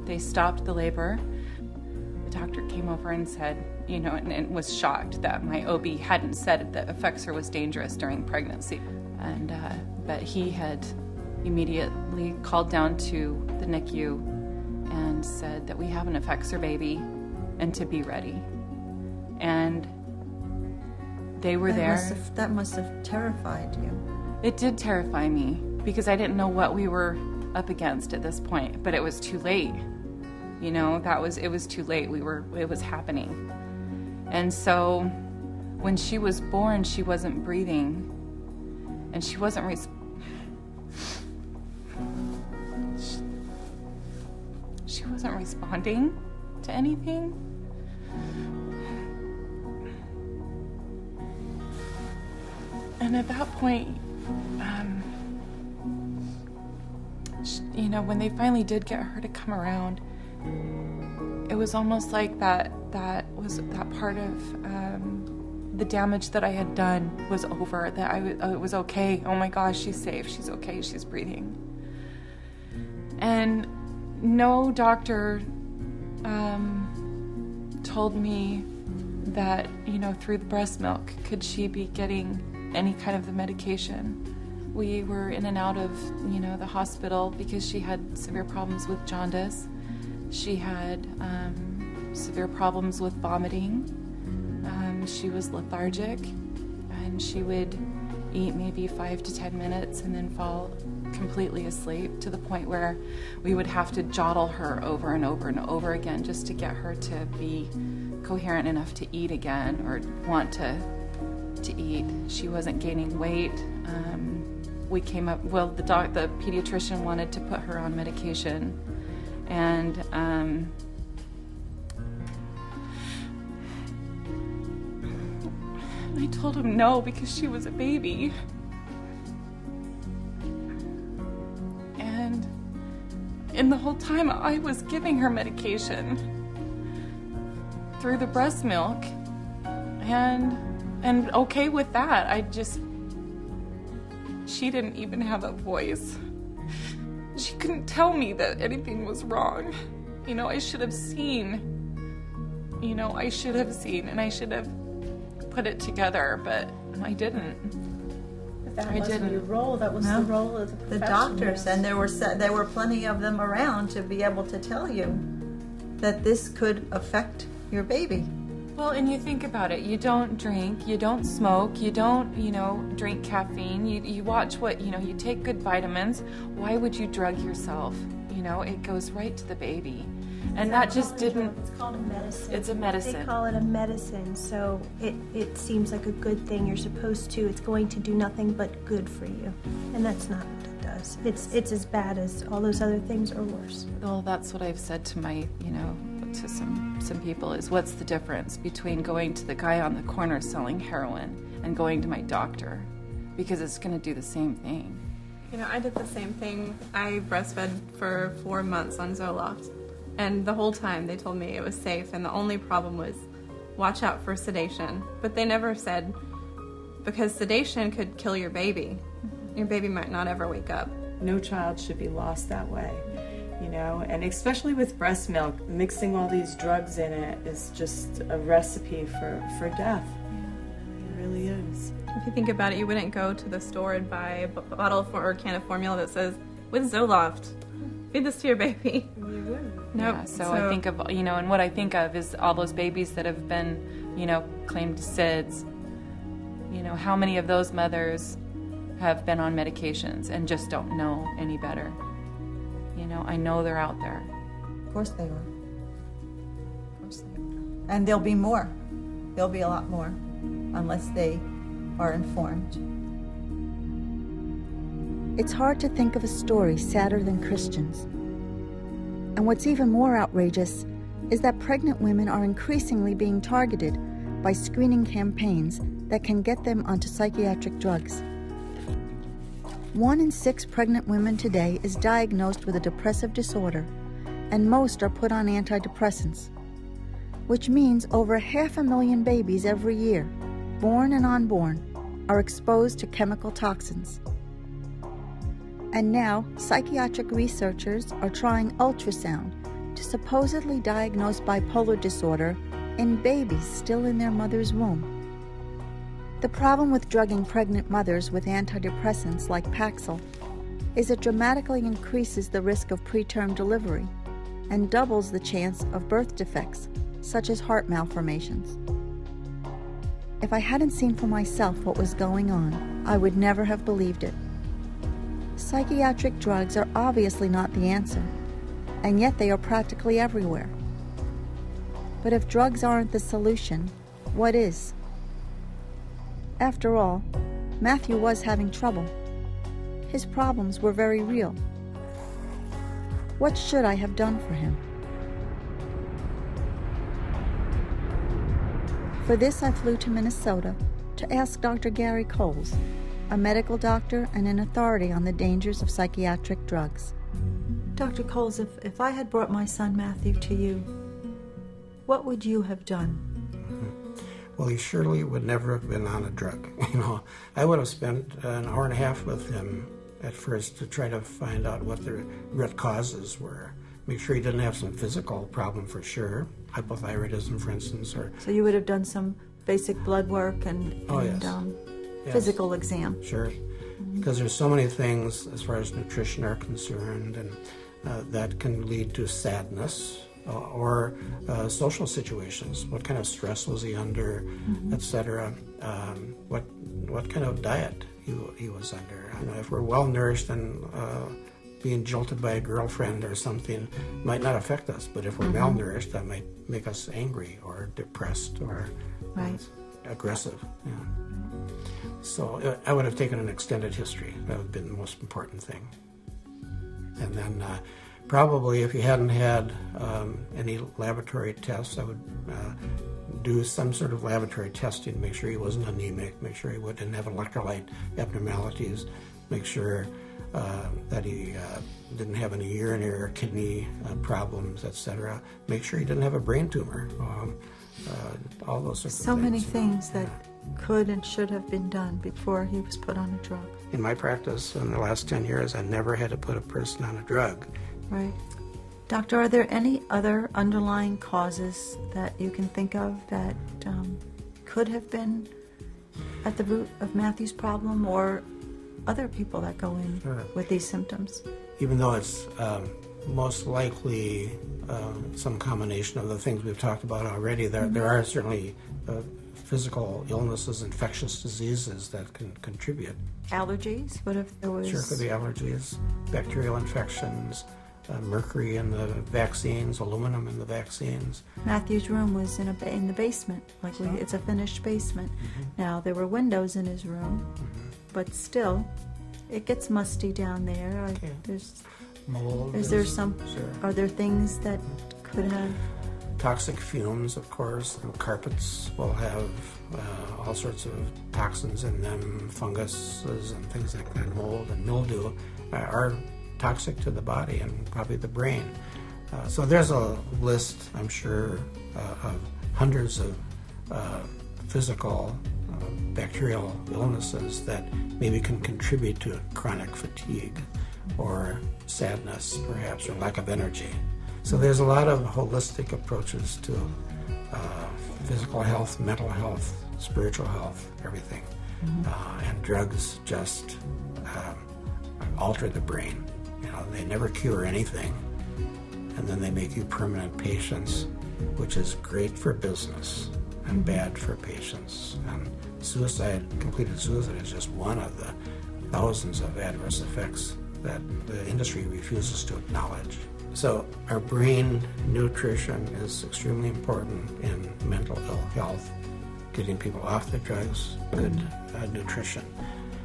They stopped the labor. The doctor came over and said, and was shocked that my OB hadn't said that Effexor was dangerous during pregnancy. But he had immediately called down to the NICU and said that we have an Effexor baby and to be ready. And they were there. That must have terrified you. It did terrify me because I didn't know what we were up against at this point, but it was too late. It was too late. It was happening. And so when she was born, she wasn't breathing. And she wasn't she wasn't responding to anything. And at that point, when they finally did get her to come around, it was almost like that part of the damage that I had done was over, that it was okay. Oh my gosh, she's safe, she's okay, she's breathing. And no doctor told me that, through the breast milk, could she be getting any kind of the medication. We were in and out of, the hospital because she had severe problems with jaundice. She had severe problems with vomiting. She was lethargic, and she would eat maybe 5 to 10 minutes and then fall completely asleep, to the point where we would have to jottle her over and over and over again just to get her to be coherent enough to eat again or want to eat. She wasn't gaining weight. We came up, the pediatrician wanted to put her on medication, and I told him no because she was a baby. And in the whole time I was giving her medication through the breast milk, and And okay with that. She didn't even have a voice. She couldn't tell me that anything was wrong. I should have seen. And I should have put it together, but I didn't. But that wasn't your role. That was the role of the doctors, and there were plenty of them around to be able to tell you that this could affect your baby. Well, and you think about it. You don't drink, you don't smoke, you don't, drink caffeine. You watch what, you take good vitamins. Why would you drug yourself? It goes right to the baby. And that just didn't... It's called a medicine. It's a medicine. They call it a medicine, so it seems like a good thing. You're supposed to. It's going to do nothing but good for you. And that's not what it does. It's as bad as all those other things or worse. Well, that's what I've said to my, to some people is, what's the difference between going to the guy on the corner selling heroin and going to my doctor? Because it's going to do the same thing. I did the same thing. I breastfed for 4 months on Zoloft. And the whole time they told me it was safe, and the only problem was watch out for sedation. But they never said, because sedation could kill your baby. Your baby might not ever wake up. No child should be lost that way, and especially with breast milk, mixing all these drugs in it is just a recipe for death. It really is. If you think about it, you wouldn't go to the store and buy a bottle or a can of formula that says, with Zoloft, feed this to your baby. You wouldn't. Nope. Yeah, so I think of, and what I think of is all those babies that have been, claimed SIDS. How many of those mothers have been on medications and just don't know any better? I know they're out there. Of course they are. Of course they are. And there'll be more. There'll be a lot more, unless they are informed. It's hard to think of a story sadder than Christian's. And what's even more outrageous is that pregnant women are increasingly being targeted by screening campaigns that can get them onto psychiatric drugs. 1 in 6 pregnant women today is diagnosed with a depressive disorder, and most are put on antidepressants, which means over 500,000 babies every year, born and unborn, are exposed to chemical toxins. And now, psychiatric researchers are trying ultrasound to supposedly diagnose bipolar disorder in babies still in their mother's womb. The problem with drugging pregnant mothers with antidepressants like Paxil is it dramatically increases the risk of preterm delivery and doubles the chance of birth defects, such as heart malformations. If I hadn't seen for myself what was going on, I would never have believed it. Psychiatric drugs are obviously not the answer, and yet they are practically everywhere. But if drugs aren't the solution, what is? After all, Matthew was having trouble. His problems were very real. What should I have done for him? For this, I flew to Minnesota to ask Dr. Gary Coles, a medical doctor and an authority on the dangers of psychiatric drugs. Dr. Coles, if I had brought my son Matthew to you, what would you have done? Well, he surely would never have been on a drug. I would have spent an hour and a half with him at first to try to find out what the root causes were. Make sure he didn't have some physical problem for sure, hypothyroidism, for instance. So you would have done some basic blood work and Yes. physical exam. Sure, because there's so many things as far as nutrition are concerned, and that can lead to sadness or social situations. What kind of stress was he under, etc. What kind of diet he was under. If we're well nourished and being jolted by a girlfriend or something might not affect us, but if we're malnourished, that might make us angry or depressed or aggressive. Yeah. So I would have taken an extended history. That would have been the most important thing. And then probably if he hadn't had any laboratory tests, I would do some sort of laboratory testing to make sure he wasn't anemic, make sure he didn't have electrolyte abnormalities, make sure that he didn't have any urinary or kidney problems, etc. Make sure he didn't have a brain tumor. All those sorts of things. So many things that could and should have been done before he was put on a drug? In my practice, in the last 10 years, I never had to put a person on a drug. Right. Doctor, are there any other underlying causes that you can think of that could have been at the root of Matthew's problem, or other people that go in with these symptoms? Even though it's most likely some combination of the things we've talked about already, there are certainly physical illnesses, infectious diseases that can contribute. Allergies? What if there was... Sure, could be allergies, bacterial infections, mercury in the vaccines, aluminum in the vaccines. Matthew's room was in the basement, it's a finished basement. Now, there were windows in his room, but still, it gets musty down there. There's mold. Are there things that could have... Toxic fumes, of course, and carpets will have all sorts of toxins in them, funguses and things like that, mold and mildew are toxic to the body and probably the brain. So there's a list, I'm sure, of hundreds of physical bacterial illnesses that maybe can contribute to chronic fatigue or sadness, perhaps, or lack of energy. So there's a lot of holistic approaches to physical health, mental health, spiritual health, everything. And drugs just alter the brain. You know, they never cure anything, and then they make you permanent patients, which is great for business and bad for patients. And completed suicide is just one of the thousands of adverse effects that the industry refuses to acknowledge. So our brain nutrition is extremely important in mental ill health, getting people off the drugs, good nutrition.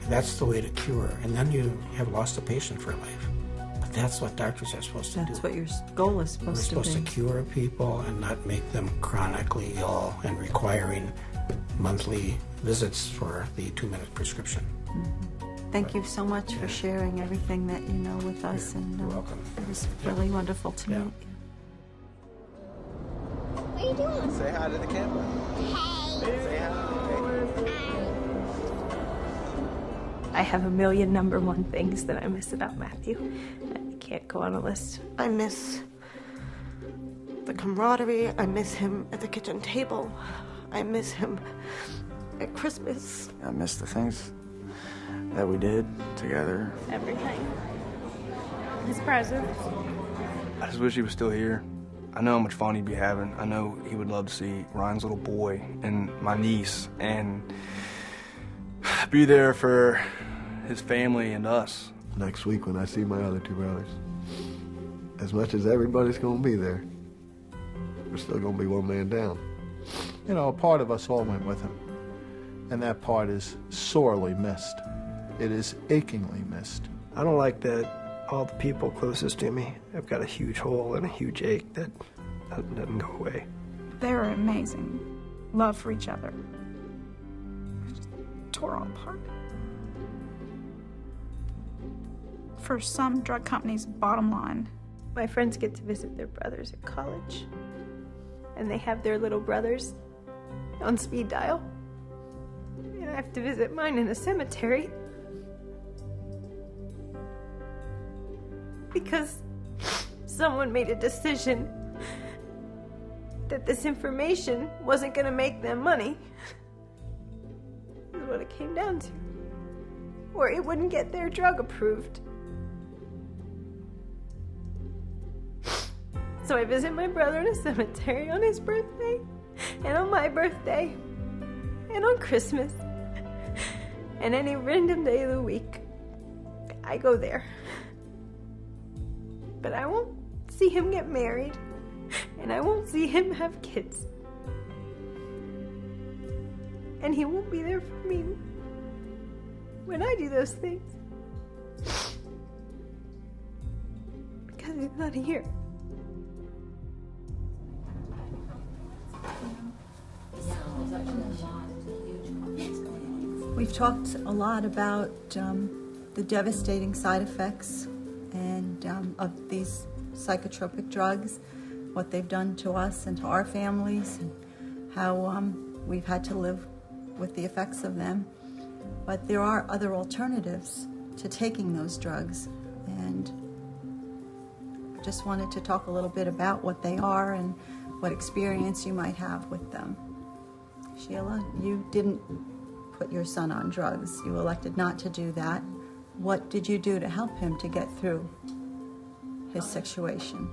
That's the way to cure. And then you have lost a patient for life. But that's what doctors are supposed to do. That's what your goal is supposed to be. We're supposed to cure people and not make them chronically ill and requiring monthly visits for the 2-minute prescription. Thank you so much for sharing everything that you know with us. You're welcome. It was really wonderful to meet you. What are you doing? Say hi to the camera. Hey. Say hi. I have a million number one things that I miss about Matthew. I can't go on a list. I miss the camaraderie. I miss him at the kitchen table. I miss him at Christmas. I miss the things that we did together. Everything. His presence. I just wish he was still here. I know how much fun he'd be having. I know he would love to see Ryan's little boy and my niece and be there for his family and us. Next week when I see my other 2 brothers, as much as everybody's going to be there, we're still going to be one man down. You know, a part of us all went with him, and that part is sorely missed. It is achingly missed. I don't like that all the people closest to me have got a huge hole and a huge ache that doesn't go away. They were amazing. Love for each other. It just tore all apart. For some drug companies, bottom line. My friends get to visit their brothers at college, and they have their little brothers on speed dial. And I have to visit mine in a cemetery. Because someone made a decision that this information wasn't going to make them money. Is what it came down to. Or it wouldn't get their drug approved. So I visit my brother in a cemetery on his birthday, and on my birthday, and on Christmas, and any random day of the week. I go there. But I won't see him get married, and I won't see him have kids. And he won't be there for me when I do those things. Because he's not here. We've talked a lot about the devastating side effects and of these psychotropic drugs, what they've done to us and to our families, and how we've had to live with the effects of them. But there are other alternatives to taking those drugs, and I just wanted to talk a little bit about what they are and what experience you might have with them. Sheila, you didn't put your son on drugs. You elected not to do that. What did you do to help him to get through his situation?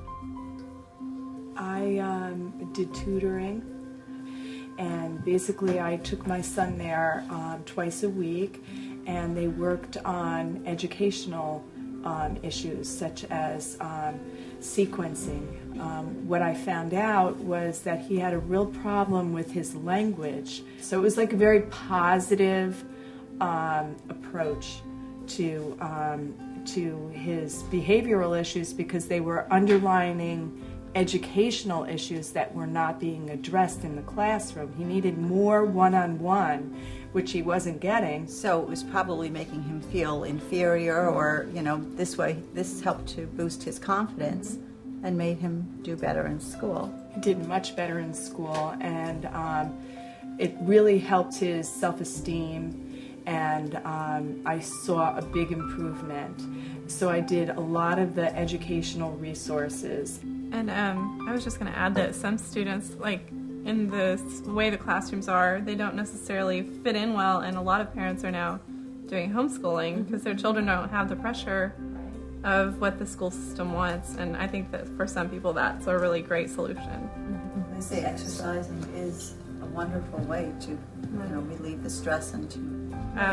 I did tutoring, and basically I took my son there twice a week, and they worked on educational issues such as sequencing. What I found out was that he had a real problem with his language. So it was like a very positive approach to his behavioral issues, because they were underlining educational issues that were not being addressed in the classroom. He needed more one-on-one, which he wasn't getting. So it was probably making him feel inferior, or, you know, this helped to boost his confidence and made him do better in school. He did much better in school, and it really helped his self-esteem, and I saw a big improvement. So I did a lot of the educational resources. And I was just going to add that some students, like in the way the classrooms are, they don't necessarily fit in well, and a lot of parents are now doing homeschooling because their children don't have the pressure of what the school system wants, and I think that for some people that's a really great solution. I say exercising is a wonderful way to, you know, relieve the stress and to...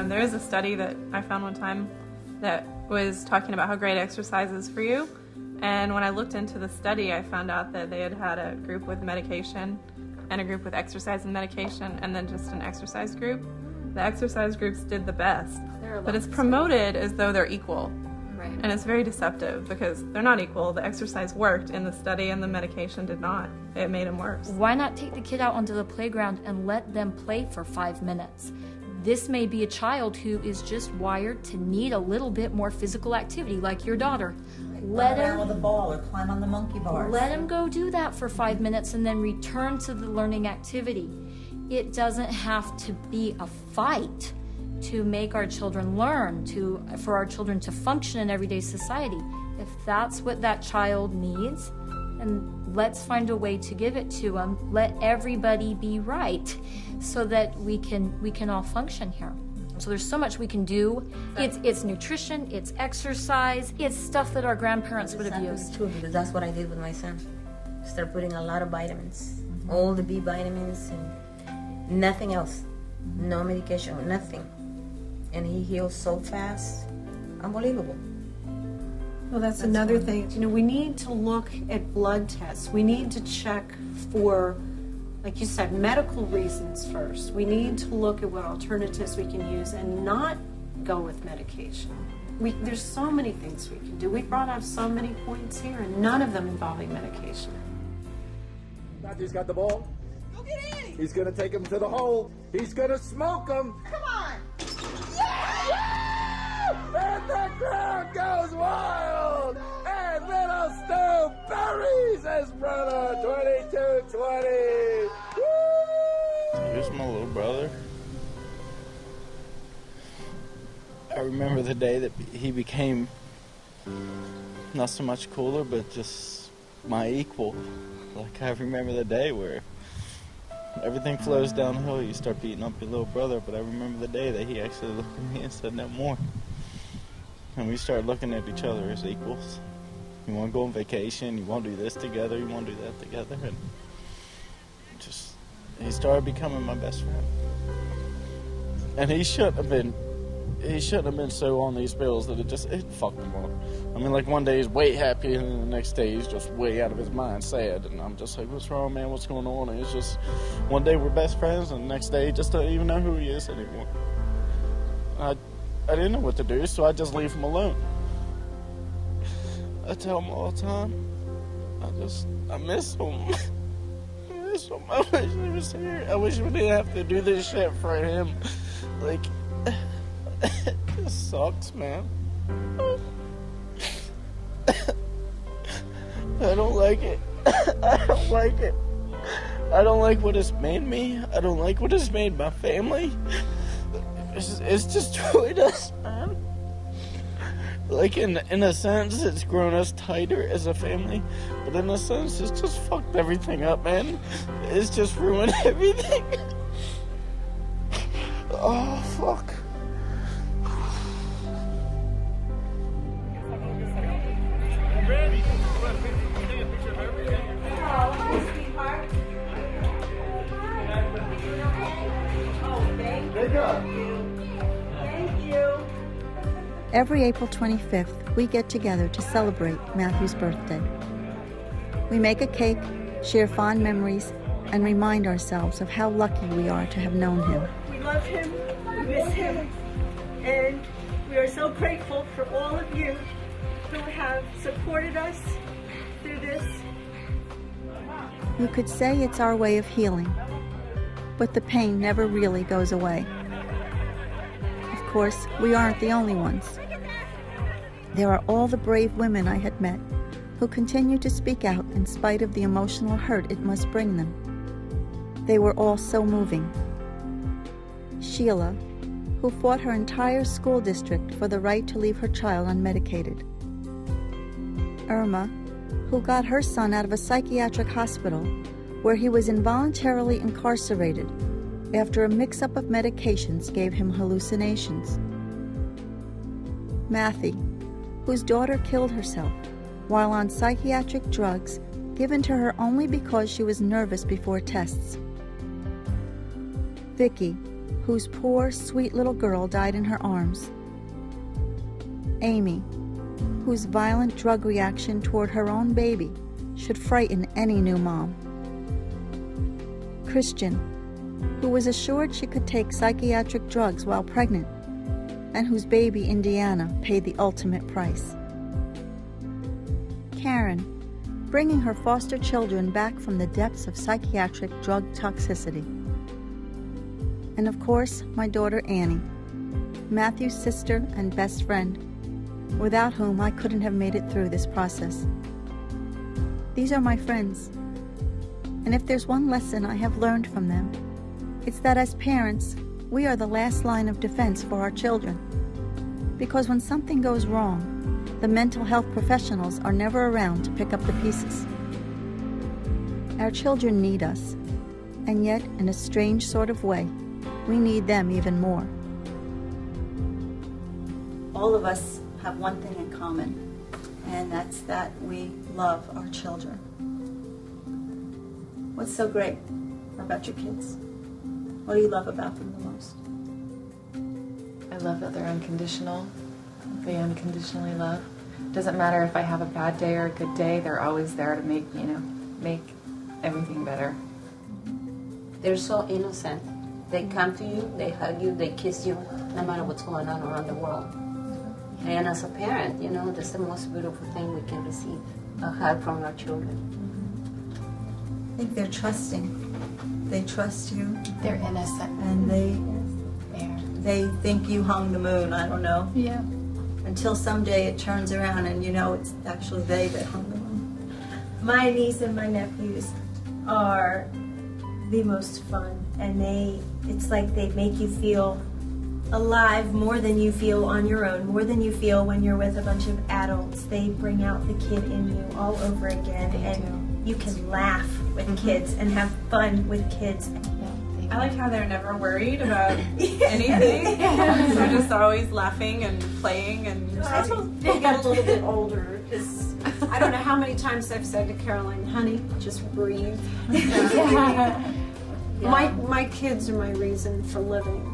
There is a study that I found one time that was talking about how great exercise is for you. And when I looked into the study, I found out that they had a group with medication and a group with exercise and medication, and then just an exercise group. The exercise groups did the best, but it's promoted as though they're equal. Right. And it's very deceptive because they're not equal. The exercise worked in the study and the medication did not. It made them worse. Why not take the kid out onto the playground and let them play for 5 minutes? This may be a child who is just wired to need a little bit more physical activity, like your daughter. Let him with a ball or climb on the monkey bars. Let him go do that for 5 minutes and then return to the learning activity. It doesn't have to be a fight to make our children learn, for our children to function in everyday society. If that's what that child needs, then let's find a way to give it to them. Let everybody be right so that we can all function here. So there's so much we can do. It's nutrition, it's exercise, it's stuff that our grandparents would have used. True, because that's what I did with my son. Started putting a lot of vitamins, all the B vitamins and nothing else. No medication, nothing. And he heals so fast, unbelievable. Well, that's another thing. You know, we need to look at blood tests. We need to check for, like you said, medical reasons first. We need to look at what alternatives we can use and not go with medication. There's so many things we can do. We brought up so many points here, and none of them involving medication. Matthew's got the ball. Go get in! He's going to take him to the hole. He's going to smoke him. Come on! And the crowd goes wild! And Little Stu buries his brother, 22-20! He was my little brother. I remember the day that he became not so much cooler, but just my equal. Like, I remember the day where everything flows downhill, you start beating up your little brother, but I remember the day that he actually looked at me and said no more. And we started looking at each other as equals. You want to go on vacation, you want to do this together, you want to do that together, and just, he started becoming my best friend. And he shouldn't have been so on these pills that it fucked him up. I mean, like, one day he's way happy, and the next day he's just way out of his mind, sad, and I'm just like, what's wrong, man, what's going on? And it's just, one day we're best friends, and the next day he just don't even know who he is anymore. I didn't know what to do, so I just leave him alone. I tell him all the time, I miss him. I miss him. I wish he was here. I wish we didn't have to do this shit for him. Like, it just sucks, man. I don't like it. I don't like it. I don't like what it's made me. I don't like what it's made my family. It's destroyed us, man. Like, in a sense, it's grown us tighter as a family, but in a sense, it's just fucked everything up, man. It's just ruined everything. Oh, fuck. Every April 25th, we get together to celebrate Matthew's birthday. We make a cake, share fond memories, and remind ourselves of how lucky we are to have known him. We love him, we miss him, and we are so grateful for all of you who have supported us through this. You could say it's our way of healing, but the pain never really goes away. Of course, we aren't the only ones. There are all the brave women I had met who continue to speak out in spite of the emotional hurt it must bring them. They were all so moving. Sheila, who fought her entire school district for the right to leave her child unmedicated. Irma, who got her son out of a psychiatric hospital where he was involuntarily incarcerated after a mix-up of medications gave him hallucinations. Matthew, whose daughter killed herself while on psychiatric drugs given to her only because she was nervous before tests. Vicky, whose poor, sweet little girl died in her arms. Amy, whose violent drug reaction toward her own baby should frighten any new mom. Christian, who was assured she could take psychiatric drugs while pregnant, and whose baby, Indiana, paid the ultimate price. Karen, bringing her foster children back from the depths of psychiatric drug toxicity. And of course, my daughter Annie, Matthew's sister and best friend, without whom I couldn't have made it through this process. These are my friends, and if there's one lesson I have learned from them, it's that as parents, we are the last line of defense for our children. Because when something goes wrong, the mental health professionals are never around to pick up the pieces. Our children need us, and yet, in a strange sort of way, we need them even more. All of us have one thing in common, and that's that we love our children. What's so great about your kids? What do you love about them the most? I love that they're unconditional. They unconditionally love. Doesn't matter if I have a bad day or a good day, they're always there to make everything better. They're so innocent. They come to you, they hug you, they kiss you, no matter what's going on around the world. And as a parent, that's the most beautiful thing we can receive, a hug from our children. I think they're trusting. They trust you. They're innocent. And they think you hung the moon, I don't know. Yeah. Until someday it turns around and it's actually they that hung the moon. My niece and my nephews are the most fun, and it's like they make you feel alive more than you feel on your own, more than you feel when you're with a bunch of adults. They bring out the kid in you all over again, and you can laugh with kids and have fun with kids. I like how they're never worried about anything. They're just always laughing and playing. And I hope they get a little bit older, because I don't know how many times I've said to Caroline, honey, just breathe. My kids are my reason for living.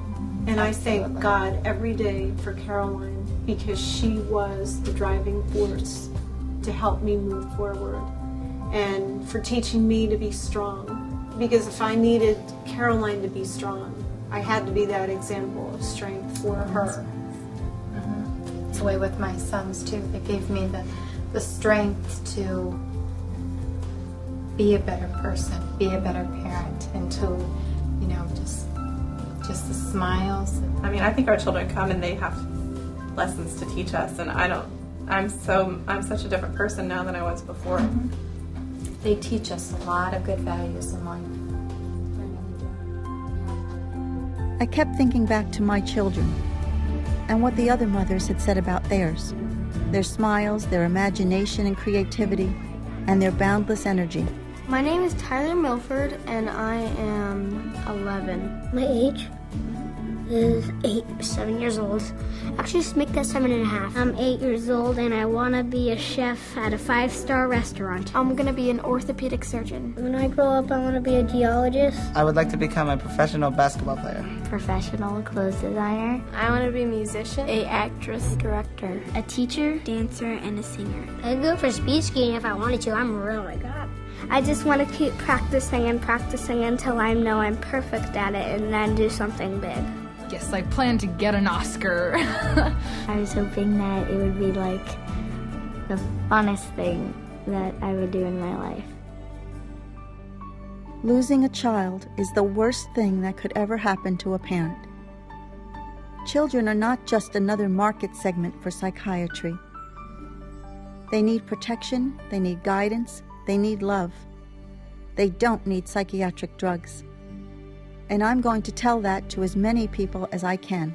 And I thank God every day for Caroline, because she was the driving force to help me move forward, and for teaching me to be strong. Because if I needed Caroline to be strong, I had to be that example of strength for her. It's the way with my sons too. They gave me the strength to be a better person, be a better parent, and to, just the smiles. I think our children come and they have lessons to teach us, and I'm such a different person now than I was before. They teach us a lot of good values in life. I kept thinking back to my children and what the other mothers had said about theirs, their smiles, their imagination and creativity, and their boundless energy. My name is Tyler Milford, and I am 11. My age is 7 years old. Actually, just make that 7.5. I'm 8 years old, and I want to be a chef at a 5-star restaurant. I'm going to be an orthopedic surgeon. When I grow up, I want to be a geologist. I would like to become a professional basketball player. Professional clothes designer. I want to be a musician, a actress, Director. a teacher, dancer, and a singer. I'd go for speed skating if I wanted to. I'm really good. I just want to keep practicing and practicing until I know I'm perfect at it and then do something big. Yes, I plan to get an Oscar. I was hoping that it would be like the funnest thing that I would do in my life. Losing a child is the worst thing that could ever happen to a parent. Children are not just another market segment for psychiatry. They need protection, they need guidance, they need love. They don't need psychiatric drugs. And I'm going to tell that to as many people as I can.